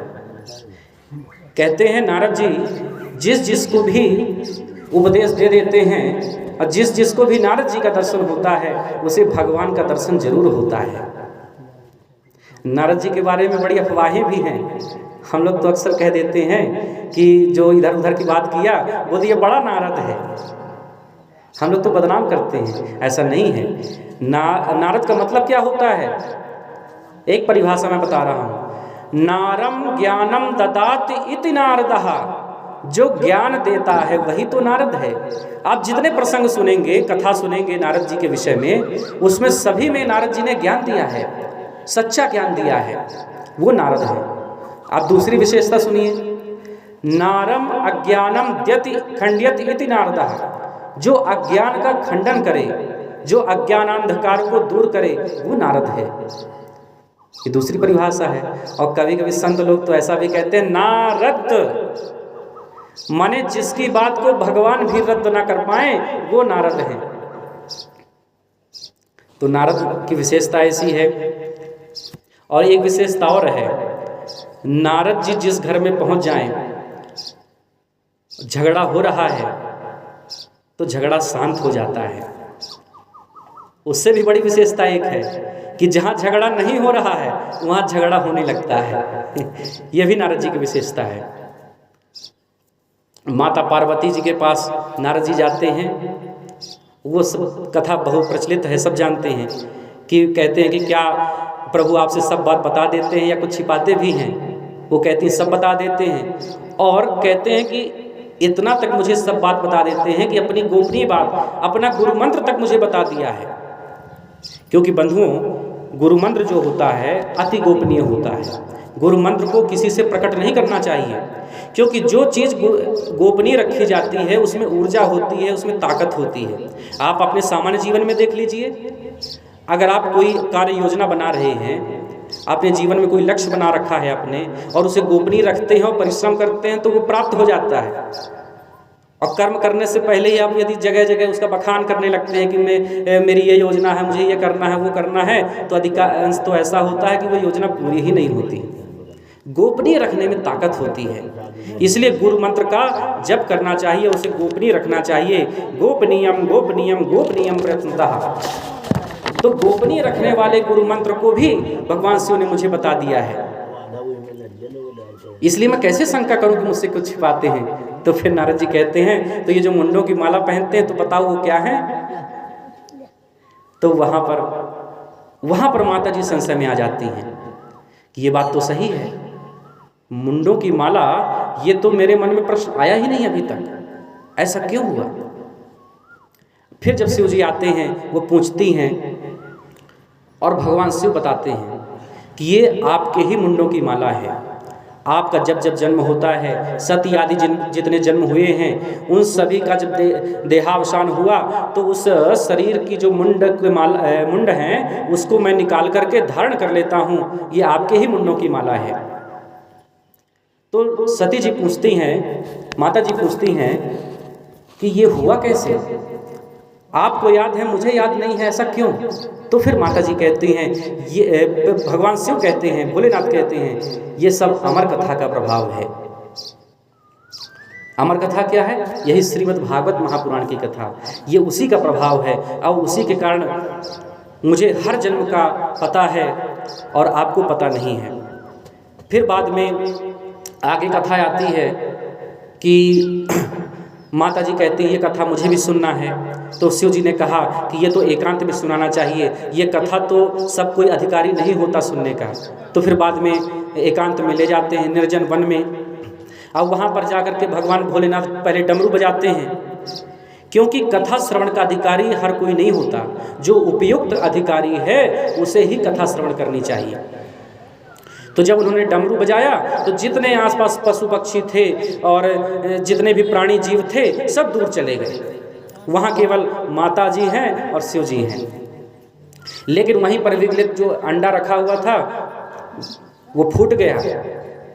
कहते हैं नारद जी जिसको भी उपदेश दे देते हैं और जिसको भी नारद जी का दर्शन होता है उसे भगवान का दर्शन जरूर होता है। नारद जी के बारे में बड़ी अफवाहें भी हैं। हम लोग तो अक्सर कह देते हैं कि जो इधर उधर की बात किया बोले ये बड़ा नारद है। हम लोग तो बदनाम करते हैं, ऐसा नहीं है। नारद का मतलब क्या होता है? एक परिभाषा मैं बता रहा हूँ। नारम ज्ञानम ददात इति नारदः। जो ज्ञान देता है वही तो नारद है। आप जितने प्रसंग सुनेंगे, कथा सुनेंगे नारद जी के विषय में, उसमें सभी में नारद जी ने ज्ञान दिया है, सच्चा ज्ञान दिया है, वो नारद है। आप दूसरी विशेषता सुनिए। नारम अज्ञानम द्यति खंड्यत इति नारदः। जो अज्ञान का खंडन करे, जो अज्ञानांधकार को दूर करे, वो नारद है। ये दूसरी परिभाषा है। और कभी कभी संत लोग तो ऐसा भी कहते हैं नारद माने जिसकी बात को भगवान भी रद्द ना कर पाए वो नारद है। तो नारद की विशेषता ऐसी है। और एक विशेषता और है, नारद जी जिस घर में पहुंच जाएं, झगड़ा हो रहा है तो झगड़ा शांत हो जाता है। उससे भी बड़ी विशेषता एक है कि जहां झगड़ा नहीं हो रहा है वहां झगड़ा होने लगता है। यह भी नारद जी की विशेषता है। माता पार्वती जी के पास नारद जी जाते हैं। वो सब कथा बहुत प्रचलित है, सब जानते हैं कि कहते हैं कि क्या प्रभु आपसे सब बात बता देते हैं या कुछ छिपाते भी हैं? वो कहती हैं सब बता देते हैं। और कहते हैं कि इतना तक मुझे सब बात बता देते हैं कि अपनी गोपनीय बात, अपना गुरु मंत्र तक मुझे बता दिया है। क्योंकि बंधुओं गुरु मंत्र जो होता है अति गोपनीय होता है। गुरु मंत्र को किसी से प्रकट नहीं करना चाहिए, क्योंकि जो चीज़ गोपनीय रखी जाती है उसमें ऊर्जा होती है, उसमें ताकत होती है। आप अपने सामान्य जीवन में देख लीजिए, अगर आप कोई कार्य योजना बना रहे हैं, अपने जीवन में कोई लक्ष्य बना रखा है अपने, और उसे गोपनीय रखते हैं और परिश्रम करते हैं तो वो प्राप्त हो जाता है। और कर्म करने से पहले ही आप यदि जगह जगह उसका बखान करने लगते हैं कि मेरी ये योजना है, मुझे ये करना है, वो करना है, तो अधिकांश तो ऐसा होता है कि वो योजना पूरी ही नहीं होती। गोपनीय रखने में ताकत होती है, इसलिए गुरु मंत्र का जप करना चाहिए, उसे गोपनीय रखना चाहिए। गोपनीयम गोपनीयम गोपनीयम प्रयत्नतः। तो गोपनीय रखने वाले गुरु मंत्र को भी भगवान शिव ने मुझे बता दिया है, इसलिए मैं कैसे शंका करूं कि मुझसे कुछ छिपाते हैं। तो फिर नारद जी कहते हैं, तो ये जो मुंडों की माला पहनते हैं तो बताओ वो क्या है। तो वहां पर माता जी संशय में आ जाती हैं कि ये बात तो सही है, मुंडों की माला, ये तो मेरे मन में प्रश्न आया ही नहीं अभी तक, ऐसा क्यों हुआ। फिर जब शिव जी आते हैं, वो पूछती हैं और भगवान शिव बताते हैं कि ये आपके ही मुंडों की माला है। आपका जब जब जन्म होता है, सती आदि जितने जन्म हुए हैं, उन सभी का जब देहावसान हुआ तो उस शरीर की जो मुंड हैं उसको मैं निकाल करके धारण कर लेता हूँ, ये आपके ही मुंडों की माला है। तो सती जी पूछती हैं, माता जी पूछती हैं कि ये हुआ कैसे, आपको याद है मुझे याद नहीं है, ऐसा क्यों। तो फिर माता जी कहती हैं, ये भगवान शिव कहते हैं, भोलेनाथ कहते हैं, ये सब अमर कथा का प्रभाव है। अमर कथा क्या है, यही श्रीमद् भागवत महापुराण की कथा, ये उसी का प्रभाव है और उसी के कारण मुझे हर जन्म का पता है और आपको पता नहीं है। फिर बाद में आगे कथा आती है कि माता जी कहती है ये कथा मुझे भी सुनना है। तो शिव जी ने कहा कि ये तो एकांत में सुनाना चाहिए, ये कथा तो सब कोई अधिकारी नहीं होता सुनने का। तो फिर बाद में एकांत में ले जाते हैं, निर्जन वन में, और वहाँ पर जाकर के भगवान भोलेनाथ पहले डमरू बजाते हैं, क्योंकि कथा श्रवण का अधिकारी हर कोई नहीं होता, जो उपयुक्त अधिकारी है उसे ही कथा श्रवण करनी चाहिए। तो जब उन्होंने डमरू बजाया तो जितने आसपास पशु पक्षी थे और जितने भी प्राणी जीव थे सब दूर चले गए, वहाँ केवल माता जी हैं और शिव जी हैं। लेकिन वहीं पर विगलित जो अंडा रखा हुआ था वो फूट गया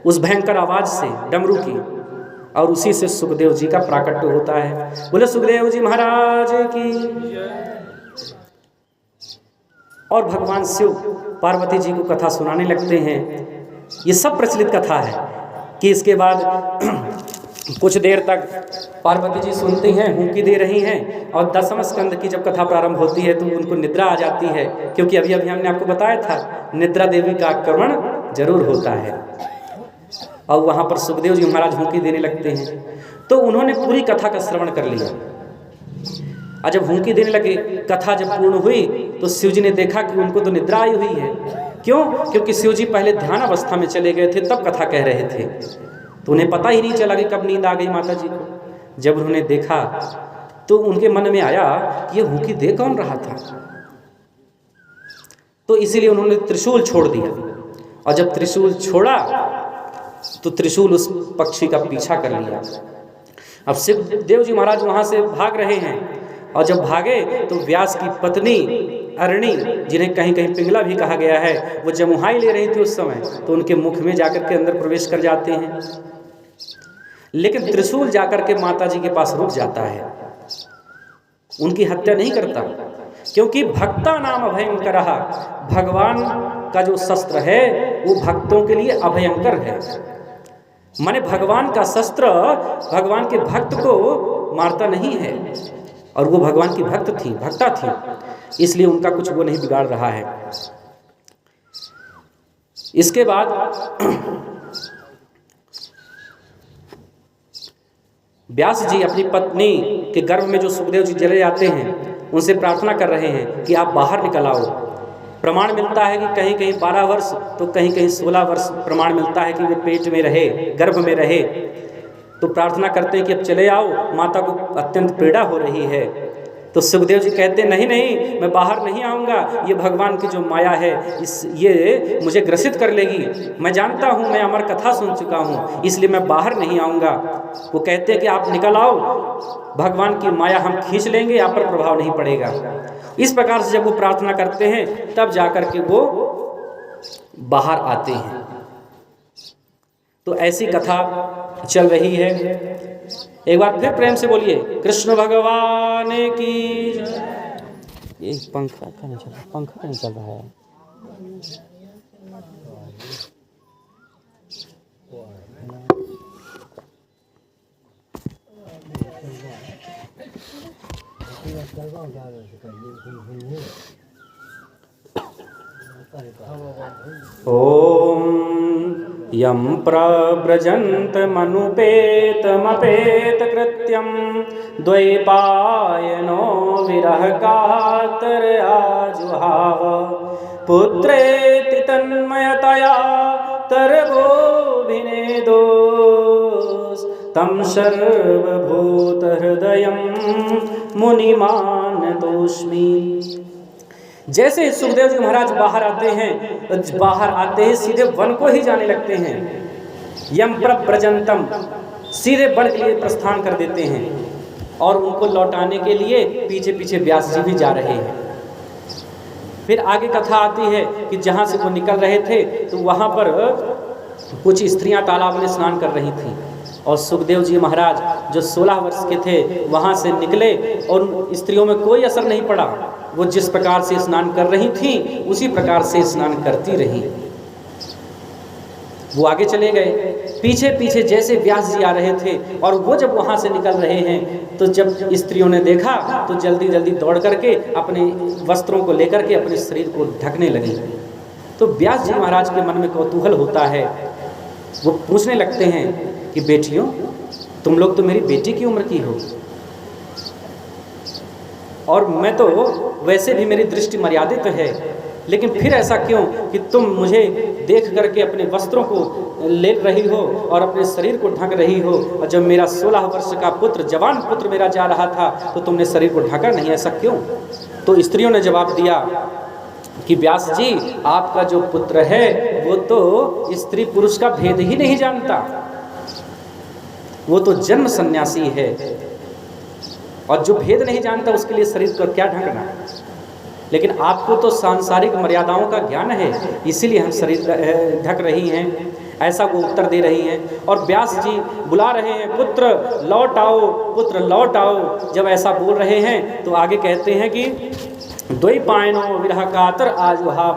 उस भयंकर आवाज से डमरू की, और उसी से सुखदेव जी का प्राकट्य होता है। बोले सुखदेव जी महाराज की। और भगवान शिव पार्वती जी को कथा सुनाने लगते हैं। ये सब प्रचलित कथा है कि इसके बाद कुछ देर तक पार्वती जी सुनती हैं, हुंकी दे रही हैं, और 10वें स्कंद की जब कथा प्रारंभ होती है तो उनको निद्रा आ जाती है, क्योंकि अभी हमने आपको बताया था निद्रा देवी का आक्रमण जरूर होता है। और वहाँ पर सुखदेव जी महाराज हुंकी देने लगते हैं, तो उन्होंने पूरी कथा का श्रवण कर लिया। और जब हुंकी देने लगे, कथा जब पूर्ण हुई तो शिव जी ने देखा कि उनको तो निद्रा आई हुई है। क्यों? क्योंकि शिव जी पहले ध्यान अवस्था में चले गए थे, तब कथा कह रहे थे, तो उन्हें पता ही नहीं चला कि कब नींद आ गई माता जी को। जब उन्होंने देखा तो उनके मन में आया कि ये हुंकी दे कौन रहा था, तो इसीलिए उन्होंने त्रिशूल छोड़ दिया। और जब त्रिशूल छोड़ा तो त्रिशूल उस पक्षी का पीछा कर लिया। अब शिवदेव जी महाराज वहाँ से भाग रहे हैं, और जब भागे तो व्यास की पत्नी अरणी, जिन्हें कहीं कहीं पिंगला भी कहा गया है, वो जमुहाई ले रही थी उस समय, तो उनके मुख में जाकर के अंदर प्रवेश कर जाते हैं। लेकिन त्रिशूल जाकर के माता जी के पास रुक जाता है, उनकी हत्या नहीं करता, क्योंकि भक्ता नाम अभयंकर, भगवान का जो शस्त्र है वो भक्तों के लिए अभयंकर है। माने भगवान का शस्त्र भगवान के भक्त को मारता नहीं है, और वो भगवान की भक्ता थी, इसलिए उनका कुछ वो नहीं बिगाड़ रहा है। इसके बाद व्यास जी अपनी पत्नी के गर्भ में जो सुखदेव जी चले जाते हैं, उनसे प्रार्थना कर रहे हैं कि आप बाहर निकल आओ। प्रमाण मिलता है कि कहीं कहीं 12 वर्ष तो कहीं कहीं 16 वर्ष प्रमाण मिलता है कि वे पेट में रहे, गर्भ में रहे। तो प्रार्थना करते हैं कि अब चले आओ, माता को अत्यंत पीड़ा हो रही है। तो तो सुखदेव जी कहते नहीं नहीं, मैं बाहर नहीं आऊँगा, ये भगवान की जो माया है ये मुझे ग्रसित कर लेगी। मैं जानता हूँ, मैं अमर कथा सुन चुका हूँ, इसलिए मैं बाहर नहीं आऊँगा। वो कहते हैं कि आप निकल आओ, भगवान की माया हम खींच लेंगे, आप पर प्रभाव नहीं पड़ेगा। इस प्रकार से जब वो प्रार्थना करते हैं तब जाकर के वो बाहर आते हैं। तो ऐसी कथा चल रही है। एक बार फिर प्रेम से बोलिए कृष्ण भगवान की। ये पंखा का नहीं चल रहा, पंखा का नहीं चल रहा है। ओम यं प्रव्रजन्तमनुपेतमपेतकृत्यं द्वैपायनो विरहकातराजुहाव पुत्रेति तन्मयतया तरवोऽभिनेदोस् तं सर्वभूतहृदयं मुनिमानतोऽस्मि। जैसे सुखदेव जी महाराज बाहर आते हैं, बाहर आते ही सीधे वन को ही जाने लगते हैं। यम प्रव्रजंतम, सीधे वन के लिए प्रस्थान कर देते हैं और उनको लौटाने के लिए पीछे पीछे व्यास जी भी जा रहे हैं। फिर आगे कथा आती है कि जहाँ से वो निकल रहे थे तो वहाँ पर कुछ स्त्रियाँ तालाब में स्नान कर रही थीं और सुखदेव जी महाराज जो 16 वर्ष के थे वहाँ से निकले और स्त्रियों में कोई असर नहीं पड़ा। वो जिस प्रकार से स्नान कर रही थीं उसी प्रकार से स्नान करती रहीं। वो आगे चले गए, पीछे पीछे जैसे व्यास जी आ रहे थे और वो जब वहाँ से निकल रहे हैं तो जब स्त्रियों ने देखा तो जल्दी जल्दी दौड़ करके अपने वस्त्रों को लेकर के अपने शरीर को ढकने लगी। तो व्यास जी महाराज के मन में कौतूहल होता है, वो पूछने लगते हैं कि बेटियों, तुम लोग तो मेरी बेटी की उम्र की हो और मैं तो वैसे भी मेरी दृष्टि मर्यादित है, लेकिन फिर ऐसा क्यों कि तुम मुझे देख करके अपने वस्त्रों को ले रही हो और अपने शरीर को ढक रही हो, और जब मेरा 16 वर्ष का पुत्र, जवान पुत्र मेरा जा रहा था तो तुमने शरीर को ढका नहीं, ऐसा क्यों? तो स्त्रियों ने जवाब दिया कि व्यास जी, आपका जो पुत्र है वो तो स्त्री पुरुष का भेद ही नहीं जानता, वो तो जन्म सन्यासी है और जो भेद नहीं जानता उसके लिए शरीर को क्या ढकना। लेकिन आपको तो सांसारिक मर्यादाओं का ज्ञान है, इसीलिए हम शरीर ढक रही हैं। ऐसा वो उत्तर दे रही हैं और व्यास जी बुला रहे हैं, पुत्र लौट आओ, पुत्र लौट आओ। जब ऐसा बोल रहे हैं तो आगे कहते हैं कि द्वैपायनो विरह कातर आजुहाव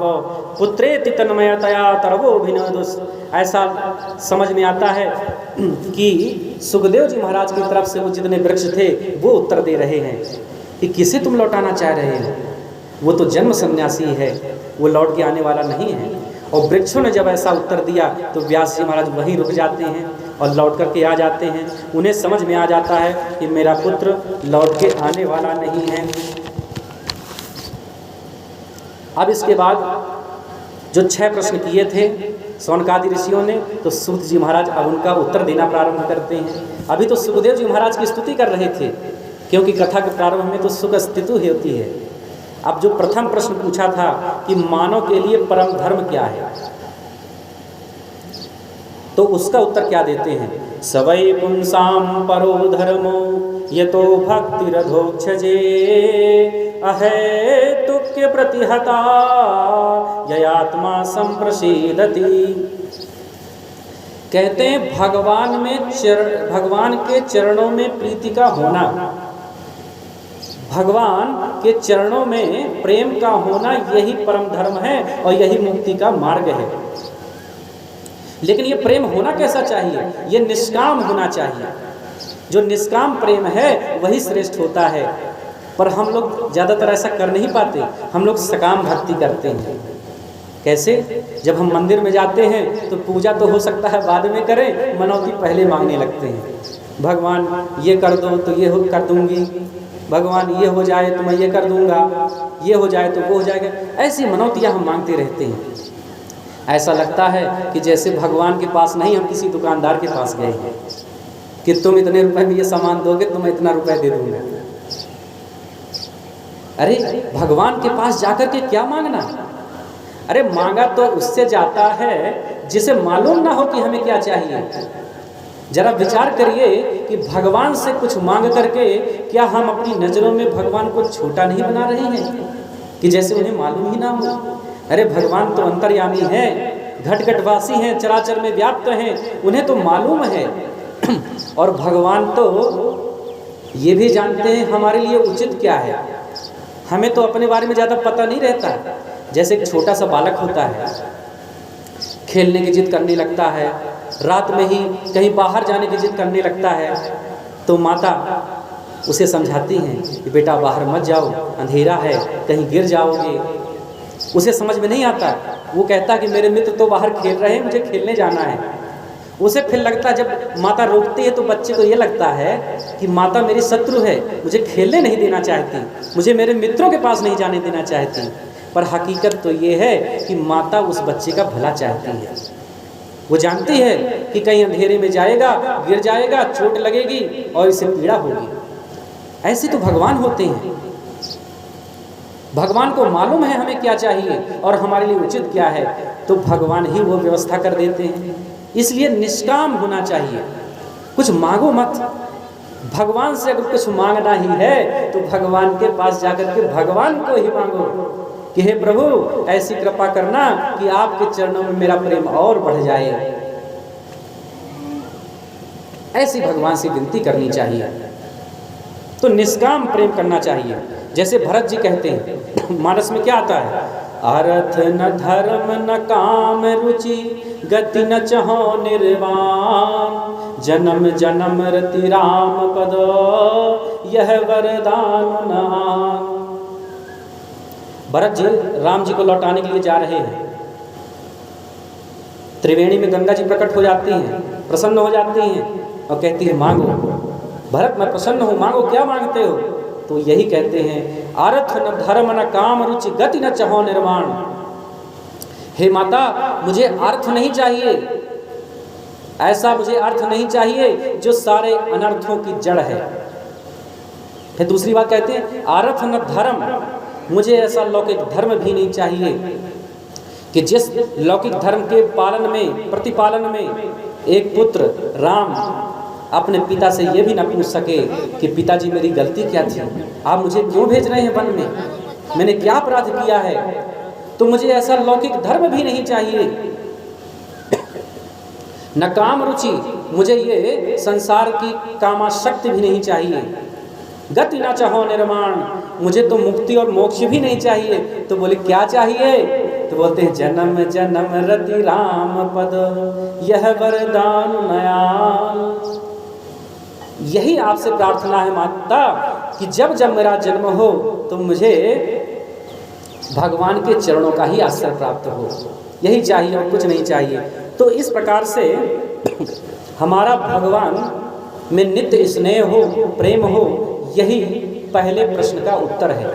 पुत्रेति तन्मयतया तरवोऽभिनेदुस्। ऐसा समझ में आता है कि सुखदेव जी महाराज की तरफ से वो जितने वृक्ष थे वो उत्तर दे रहे हैं कि किसे तुम लौटाना चाह रहे हो, वो तो जन्म सन्यासी है, वो लौट के आने वाला नहीं है। और वृक्षों ने जब ऐसा उत्तर दिया तो व्यास जी महाराज वहीं रुक जाते हैं और लौट करके आ जाते हैं। उन्हें समझ में आ जाता है कि मेरा पुत्र लौट के आने वाला नहीं है। अब इसके बाद जो 6 प्रश्न किए थे सौनकादि ऋषियों ने, तो सूत जी महाराज अब उनका उत्तर देना प्रारंभ करते हैं। अभी तो सुखदेव जी महाराज की स्तुति कर रहे थे, क्योंकि कथा के प्रारंभ में तो सुख स्तुति होती है। अब जो प्रथम प्रश्न पूछा था कि मानव के लिए परम धर्म क्या है, तो उसका उत्तर क्या देते हैं? सवै पुंसाम परो धर्मो यतो भक्तिरधोक्षजे अहेतुक्य प्रतिहता ययात्मा संप्रसीदति। कहते हैं भगवान के चरणों में प्रीति का होना, भगवान के चरणों में प्रेम का होना, यही परम धर्म है और यही मुक्ति का मार्ग है। लेकिन ये प्रेम होना कैसा चाहिए? ये निष्काम होना चाहिए। जो निष्काम प्रेम है वही श्रेष्ठ होता है, पर हम लोग ज़्यादातर ऐसा कर नहीं पाते। हम लोग सकाम भक्ति करते हैं। कैसे? जब हम मंदिर में जाते हैं तो पूजा तो हो सकता है बाद में करें, मनौती पहले मांगने लगते हैं। भगवान ये कर दो तो ये कर दूंगी, भगवान ये हो जाए तो मैं ये कर दूंगा, ये हो जाए तो वो हो जाएगा। ऐसी मनौतियाँ हम मांगते रहते हैं। ऐसा लगता है कि जैसे भगवान के पास नहीं, हम किसी दुकानदार के पास गए हैं कि तुम इतने रुपए में ये सामान दोगे तो मैं इतना रुपए दे दूंगा। अरे भगवान के पास जाकर के क्या मांगना? अरे मांगा तो उससे जाता है जिसे मालूम ना हो कि हमें क्या चाहिए। जरा विचार करिए कि भगवान से कुछ मांग करके क्या हम अपनी नज़रों में भगवान को छोटा नहीं बना रहे हैं कि जैसे उन्हें मालूम ही ना हो? अरे भगवान तो अंतर्यामी है, घट घटवासी हैं, चराचर में व्याप्त हैं, उन्हें तो मालूम है। और भगवान तो ये भी जानते हैं हमारे लिए उचित क्या है। हमें तो अपने बारे में ज़्यादा पता नहीं रहता। जैसे एक छोटा सा बालक होता है, खेलने की जिद करने लगता है, रात में ही कहीं बाहर जाने की जिद करने लगता है, तो माता उसे समझाती हैं कि बेटा बाहर मत जाओ, अंधेरा है, कहीं गिर जाओगे। उसे समझ में नहीं आता, वो कहता कि मेरे मित्र तो बाहर खेल रहे हैं, मुझे खेलने जाना है। उसे फिर लगता, जब माता रोकती है तो बच्चे को ये लगता है कि माता मेरी शत्रु है, मुझे खेलने नहीं देना चाहती, मुझे मेरे मित्रों के पास नहीं जाने देना चाहती। पर हकीकत तो ये है कि माता उस बच्चे का भला चाहती है। वो जानती है कि कहीं अंधेरे में जाएगा, गिर जाएगा, चोट लगेगी और इसे पीड़ा होगी। ऐसे तो भगवान होते हैं। भगवान को मालूम है हमें क्या चाहिए और हमारे लिए उचित क्या है, तो भगवान ही वो व्यवस्था कर देते हैं। इसलिए निष्काम होना चाहिए, कुछ मांगो मत। भगवान से अगर कुछ मांगना ही है तो भगवान के पास जाकर के भगवान को ही मांगो कि हे प्रभु ऐसी कृपा करना कि आपके चरणों में मेरा प्रेम और बढ़ जाए। ऐसी भगवान से विनती करनी चाहिए। तो निष्काम प्रेम करना चाहिए। जैसे भरत जी कहते हैं, मानस में क्या आता है, अर्थ न धर्म न काम रुचि गति न चहो निर्वाण, जन्म जन्म रति राम पद यह वरदान नाम। भरत जी राम जी को लौटाने के लिए जा रहे हैं। त्रिवेणी में गंगा जी प्रकट हो जाती हैं, प्रसन्न हो जाती हैं और कहती है मांगो। भरत मैं प्रसन्न हूँ, मांगो, क्या मांगते हो? तो यही कहते हैं, अर्थ न धर्म न काम रुचि गति न चहो निर्वाण। हे माता मुझे अर्थ नहीं चाहिए, ऐसा मुझे अर्थ नहीं चाहिए जो सारे अनर्थों की जड़ है। फिर दूसरी बात कहते हैं, अर्थ न धर्म, मुझे ऐसा लौकिक धर्म भी नहीं चाहिए कि जिस लौकिक धर्म के पालन में, प्रतिपालन में एक पुत्र राम अपने पिता से ये भी ना पूछ सके कि पिताजी मेरी गलती क्या थी, आप मुझे क्यों भेज रहे हैं वन में, मैंने क्या अपराध किया है। तो मुझे ऐसा लौकिक धर्म भी नहीं चाहिए। न काम रुचि, मुझे ये संसार की कामाशक्ति भी नहीं चाहिए। गति न चाहो निर्माण, मुझे तो मुक्ति और मोक्ष भी नहीं चाहिए। तो बोले क्या चाहिए? तो बोलते हैं जन्म जन्म रति राम पद यह वरदान नयान। यही आपसे प्रार्थना है माता कि जब जब मेरा जन्म हो तो मुझे भगवान के चरणों का ही आश्रय प्राप्त हो, यही चाहिए और कुछ नहीं चाहिए। तो इस प्रकार से हमारा भगवान में नित्य स्नेह हो, प्रेम हो, यही पहले प्रश्न का उत्तर है।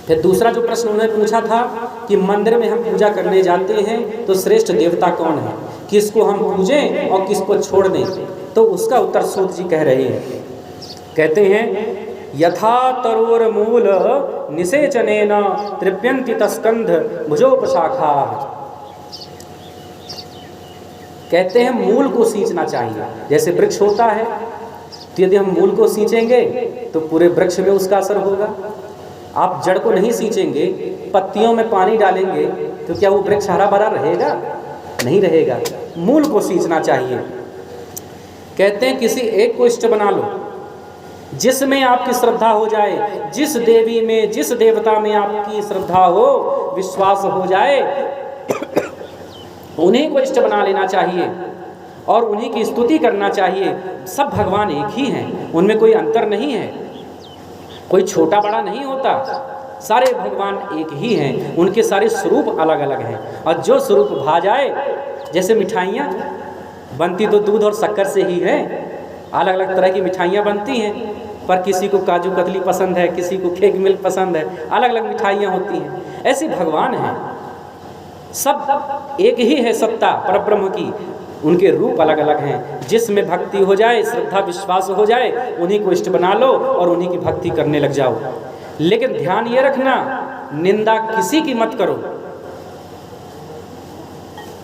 फिर दूसरा जो प्रश्न उन्होंने पूछा था कि मंदिर में हम पूजा करने जाते हैं तो श्रेष्ठ देवता कौन है, किसको हम पूजें और किसको छोड़ दें? तो उसका उत्तर सूत जी कह रहे हैं, कहते हैं यथा तरोर मूल निषेचनेन तृप्यन्ति तस्कंध भुजोपशाखा। कहते हैं मूल को सींचना चाहिए। जैसे वृक्ष होता है तो यदि हम मूल को सींचेंगे तो पूरे वृक्ष में उसका असर होगा। आप जड़ को नहीं सींचेंगे, पत्तियों में पानी डालेंगे तो क्या वो वृक्ष हरा भरा रहेगा? नहीं रहेगा। मूल को सींचना चाहिए। कहते हैं किसी एक को इष्ट बना लो जिसमें आपकी श्रद्धा हो जाए, जिस देवी में, जिस देवता में आपकी श्रद्धा हो, विश्वास हो जाए, उन्हीं को इष्ट बना लेना चाहिए और उन्हीं की स्तुति करना चाहिए। सब भगवान एक ही हैं, उनमें कोई अंतर नहीं है, कोई छोटा बड़ा नहीं होता। सारे भगवान एक ही हैं, उनके सारे स्वरूप अलग अलग हैं। और जो स्वरूप भा जाए, जैसे मिठाइयाँ बनती तो दूध और शक्कर से ही है, अलग अलग तरह की मिठाइयाँ बनती हैं, पर किसी को काजू कतली पसंद है, किसी को केक मिल्क पसंद है, अलग अलग मिठाइयाँ होती हैं। ऐसे भगवान हैं, सब एक ही है सत्ता परब्रह्म की, उनके रूप अलग अलग हैं। जिसमें भक्ति हो जाए, श्रद्धा विश्वास हो जाए, उन्हीं को इष्ट बना लो और उन्हीं की भक्ति करने लग जाओ। लेकिन ध्यान ये रखना, निंदा किसी की मत करो,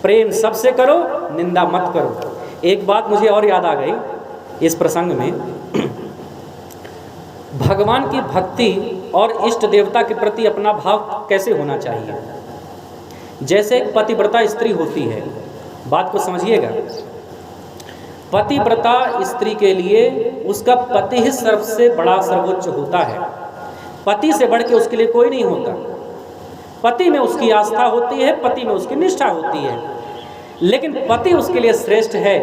प्रेम सबसे करो, निंदा मत करो। एक बात मुझे और याद आ गई इस प्रसंग में, भगवान की भक्ति और इष्ट देवता के प्रति अपना भाव कैसे होना चाहिए। जैसे एक पतिव्रता स्त्री होती है, बात को समझिएगा, पतिव्रता स्त्री के लिए उसका पति ही सबसे बड़ा सर्वोच्च होता है। पति से बढ़ के उसके लिए कोई नहीं होता। पति में उसकी आस्था होती है, पति में उसकी निष्ठा होती है, लेकिन पति उसके लिए श्रेष्ठ है।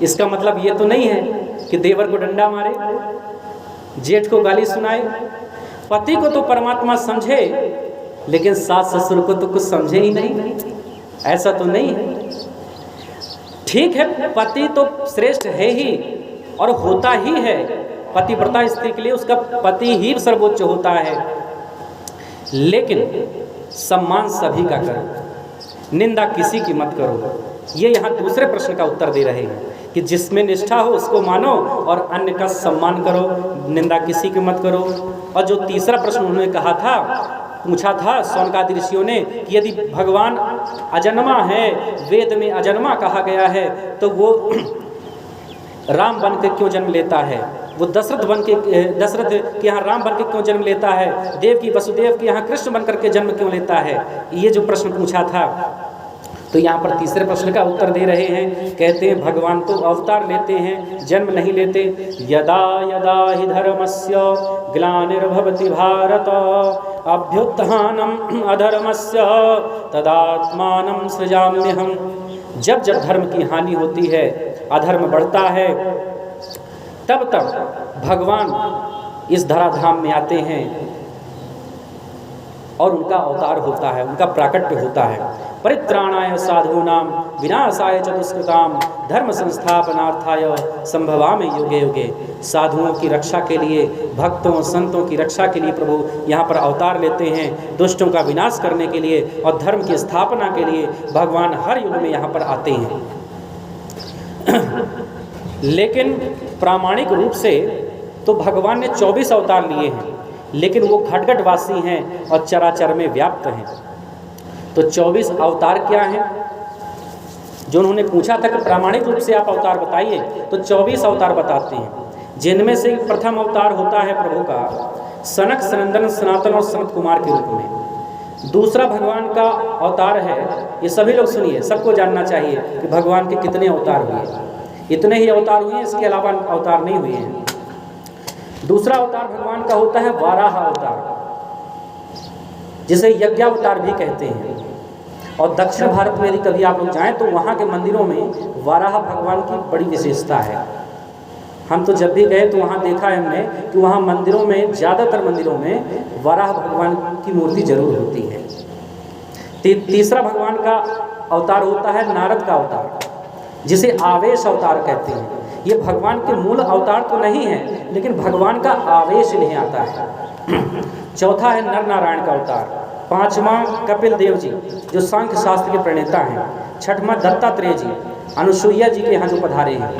इसका मतलब ये तो नहीं है कि देवर को डंडा मारे, जेठ को गाली सुनाए। पति को तो परमात्मा समझे, लेकिन सास ससुर को तो कुछ समझे ही नहीं, ऐसा तो नहीं है। ठीक है, पति तो श्रेष्ठ है ही और होता ही है। पतिव्रता स्त्री के लिए उसका पति ही सर्वोच्च होता है, लेकिन सम्मान सभी का करो, निंदा किसी की मत करो। ये यहाँ दूसरे प्रश्न का उत्तर दे रहे हैं कि जिसमें निष्ठा हो उसको मानो और अन्य का सम्मान करो, निंदा किसी की मत करो। और जो तीसरा प्रश्न उन्होंने कहा था, पूछा था शौनकादि ऋषियों ने कि यदि भगवान अजन्मा है, वेद में अजन्मा कहा गया है, तो वो राम बन के क्यों जन्म लेता है, वो दशरथ के यहाँ राम बन के क्यों जन्म लेता है, देव की वसुदेव के यहाँ कृष्ण बन करके जन्म क्यों लेता है। ये जो प्रश्न पूछा था, तो यहाँ पर तीसरे प्रश्न का उत्तर दे रहे हैं। कहते हैं भगवान तो अवतार लेते हैं, जन्म नहीं लेते। यदा यदा हि धर्मस्य ग्लानिर्भवति भारत अभ्युत्थानम् अधर्मस्य तदात्मानं सृजाम्यहम्। जब जब धर्म की हानि होती है, अधर्म बढ़ता है, तब तब भगवान इस धराधाम में आते हैं और उनका अवतार होता है, उनका प्राकट्य होता है। परित्राणाय साधूनां विनाशाय च दुष्कृतां धर्म संस्थापनार्थाय संभवामि युगे युगे। साधुओं की रक्षा के लिए, भक्तों संतों की रक्षा के लिए प्रभु यहाँ पर अवतार लेते हैं, दुष्टों का विनाश करने के लिए और धर्म की स्थापना के लिए भगवान हर युग में यहाँ पर आते हैं। लेकिन प्रामाणिक रूप से तो भगवान ने 24 अवतार लिए हैं, लेकिन वो घटघटवासी हैं और चराचर में व्याप्त हैं। तो 24 अवतार क्या हैं? जो उन्होंने पूछा था कि प्रामाणिक रूप से आप अवतार बताइए, तो 24 अवतार बताते हैं, जिनमें से प्रथम अवतार होता है प्रभु का सनक सनंदन सनातन और सनत कुमार के रूप में। दूसरा भगवान का अवतार है, ये सभी लोग सुनिए, सबको जानना चाहिए कि भगवान के कितने अवतार हुए। इतने ही अवतार हुए, इसके अलावा अवतार नहीं हुए हैं। दूसरा अवतार भगवान का होता है वाराह अवतार, जिसे यज्ञावतार भी कहते हैं। और दक्षिण भारत में यदि कभी आप लोग जाएं तो वहाँ के मंदिरों में वाराह भगवान की बड़ी विशेषता है। हम तो जब भी गए तो वहाँ देखा है हमने कि वहाँ मंदिरों में, ज़्यादातर मंदिरों में वाराह भगवान की मूर्ति जरूर होती है। तीसरा भगवान का अवतार होता है नारद का अवतार, जिसे आवेश अवतार कहते हैं। ये भगवान के मूल अवतार तो नहीं है, लेकिन भगवान का आवेश इन्हें आता है। चौथा है नर नारायण का अवतार। पांचवा कपिल देव जी, जो सांख्य शास्त्र के प्रणेता हैं। छठवां दत्तात्रेय जी, अनुसुईया जी के यहाँ जो पधारे हैं।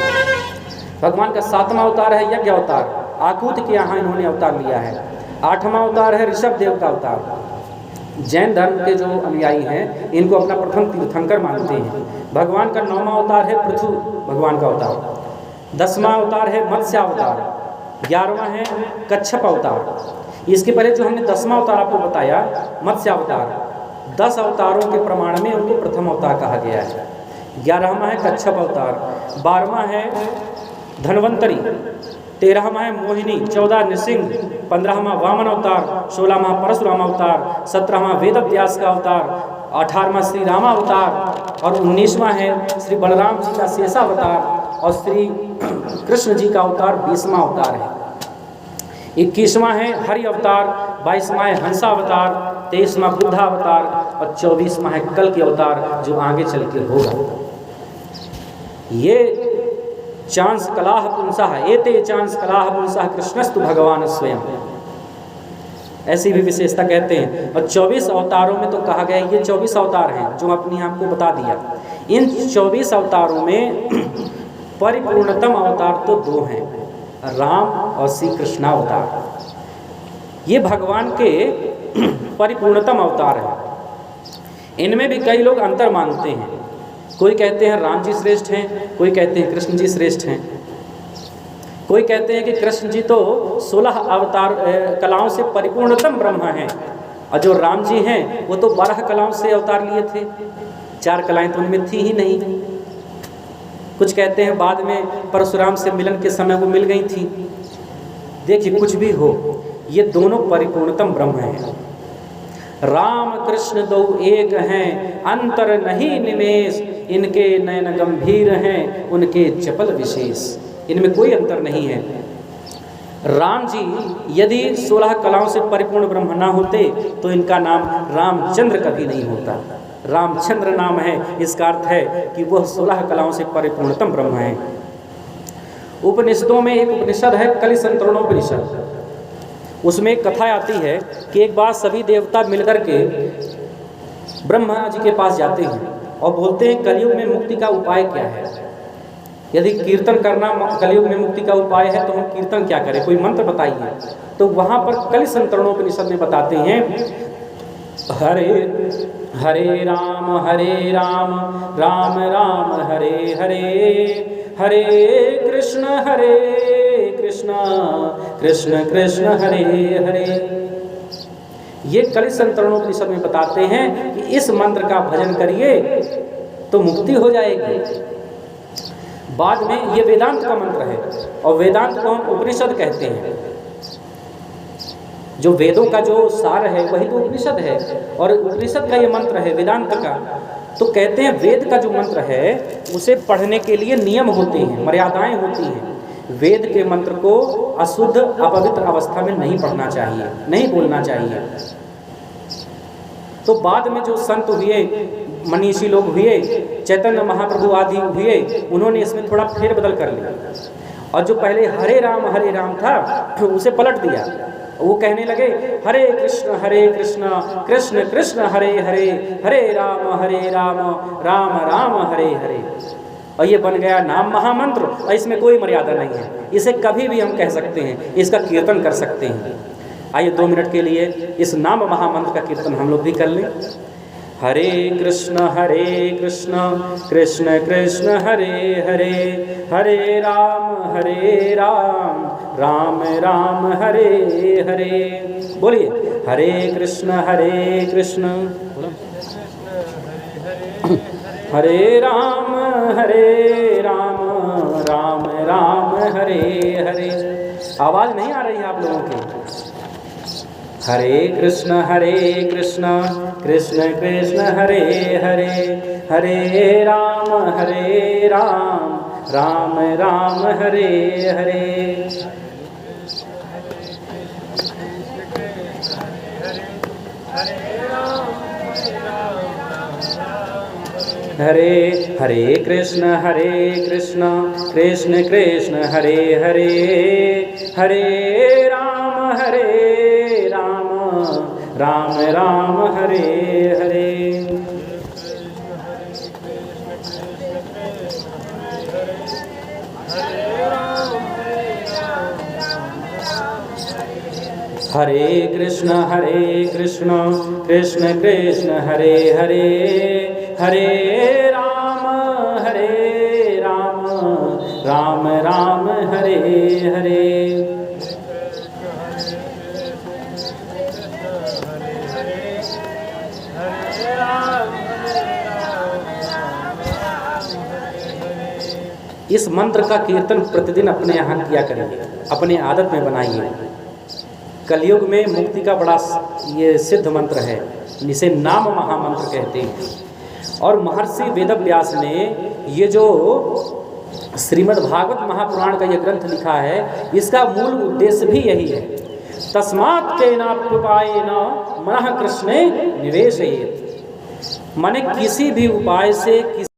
भगवान का सातवां अवतार है यज्ञ अवतार, आकूत के यहाँ इन्होंने अवतार लिया है। आठवां अवतार है ऋषभ देव का अवतार। जैन धर्म के जो अनुयायी हैं, इनको अपना प्रथम तीर्थंकर मानते हैं। भगवान का 9वां अवतार है पृथु भगवान का अवतार। 10वां अवतार है मत्स्य अवतार। 11वां है कच्छप अवतार। इसके पहले जो हमने 10वां अवतार आपको बताया, मत्स्य अवतार, 10 अवतारों के प्रमाण में उनको प्रथम अवतार कहा गया है। 11वां है कच्छप अवतार। 12वां है धन्वंतरी। 13वां है मोहिनी। 14 नृसिंह। 15वां वामन अवतार। 16वां परशुराम अवतार। 17वां वेद व्यास का अवतार। 18वां श्री रामा अवतार और 19वां है श्री बलराम जी का शेषावतार और श्री कृष्ण जी का अवतार 20वां अवतार है। 21वां है हरि अवतार। 22वां है हंसावतार। 23वां बुद्धावतार और 24वां है कल के अवतार, जो आगे चल के होगा। ये चांस कलाह पुंसः, एते चांस कलाह पुंसः कृष्णस्तु भगवान स्वयं, ऐसी भी विशेषता कहते हैं। और 24 अवतारों में तो कहा गया ये 24 अवतार हैं जो अपनी आपको बता दिया। इन 24 अवतारों में परिपूर्णतम अवतार तो 2 हैं, राम और श्री कृष्णावतार। ये भगवान के परिपूर्णतम अवतार हैं। इनमें भी कई लोग अंतर मानते हैं। कोई कहते हैं राम जी श्रेष्ठ हैं, कोई कहते हैं कृष्ण जी श्रेष्ठ हैं, कोई कहते हैं कि कृष्ण जी तो 16 अवतार कलाओं से परिपूर्णतम ब्रह्मा हैं, और जो राम जी हैं वो तो 12 कलाओं से अवतार लिए थे, 4 कलाएं तो उनमें थी ही नहीं। कुछ कहते हैं बाद में परशुराम से मिलन के समय वो मिल गई थी। देखिए, कुछ भी हो, ये दोनों परिपूर्णतम ब्रह्म हैं। राम कृष्ण दो एक हैं, अंतर नहीं निमेष, इनके नयन गंभीर हैं, उनके चपल विशेष। इनमें कोई अंतर नहीं है। राम जी यदि 16 कलाओं से परिपूर्ण ब्रह्म ना होते तो इनका नाम रामचंद्र कभी नहीं होता। रामचंद्र नाम है, इसका अर्थ है कि वह 16 कलाओं से परिपूर्णतम ब्रह्म है। उपनिषदों में एक उपनिषद है कलिसंतरणोपनिषद। उसमें एक कथा आती है कि एक बार सभी देवता मिलकर के ब्रह्मा जी के पास जाते हैं और बोलते हैं कलयुग में मुक्ति का उपाय क्या है। यदि कीर्तन करना कलयुग में मुक्ति का उपाय है तो हम कीर्तन क्या करें, कोई मंत्र बताइए। तो वहाँ पर कलिसंतरणोपनिषद में बताते हैं हरे हरे राम राम राम हरे हरे, हरे कृष्ण कृष्ण कृष्ण हरे हरे। ये कलिसंतरणोपनिषद में बताते हैं कि इस मंत्र का भजन करिए तो मुक्ति हो जाएगी। बाद में ये वेदांत का मंत्र है, और वेदांत को हम उपनिषद कहते हैं। जो वेदों का जो सार है वही तो उपनिषद है, और उपनिषद का ये मंत्र है वेदांत का। तो कहते हैं वेद का जो मंत्र है उसे पढ़ने के लिए नियम होते हैं, मर्यादाएं होती हैं। वेद के मंत्र को अशुद्ध अपवित्र अवस्था में नहीं पढ़ना चाहिए, नहीं बोलना चाहिए। तो बाद में जो संत हुए, मनीषी लोग हुए, चैतन्य महाप्रभु आदि हुए, उन्होंने इसमें थोड़ा फेरबदल कर लिया, और जो पहले हरे राम था उसे पलट दिया। वो कहने लगे हरे कृष्ण कृष्ण कृष्ण हरे हरे, हरे राम राम राम हरे हरे। और ये बन गया नाम महामंत्र, और इसमें कोई मर्यादा नहीं है। इसे कभी भी हम कह सकते हैं, इसका कीर्तन कर सकते हैं। आइए 2 मिनट के लिए इस नाम महामंत्र का कीर्तन हम लोग भी कर लें। हरे कृष्ण कृष्ण कृष्ण हरे हरे, हरे राम राम राम हरे हरे। बोलिए हरे कृष्ण हरे राम राम राम हरे हरे। आवाज नहीं आ रही है आप लोगों की? हरे कृष्ण कृष्ण कृष्ण हरे हरे, हरे राम राम राम हरे हरे। हरे कृष्ण कृष्ण कृष्ण हरे हरे, हरे राम राम राम हरे हरे। हरे कृष्ण कृष्ण कृष्ण हरे हरे, हरे राम राम राम हरे हरे। इस मंत्र का कीर्तन प्रतिदिन अपने यहाँ किया करिए, अपने आदत में बनाइए। कलयुग में मुक्ति का बड़ा ये सिद्ध मंत्र है, इसे नाम महामंत्र कहते हैं। और महर्षि वेदव्यास ने ये जो श्रीमद् भागवत महापुराण का ये ग्रंथ लिखा है, इसका मूल उद्देश्य भी यही है। तस्मात् केनाप्युपायेन मनः कृष्णे निवेशयेत्, माने किसी भी उपाय से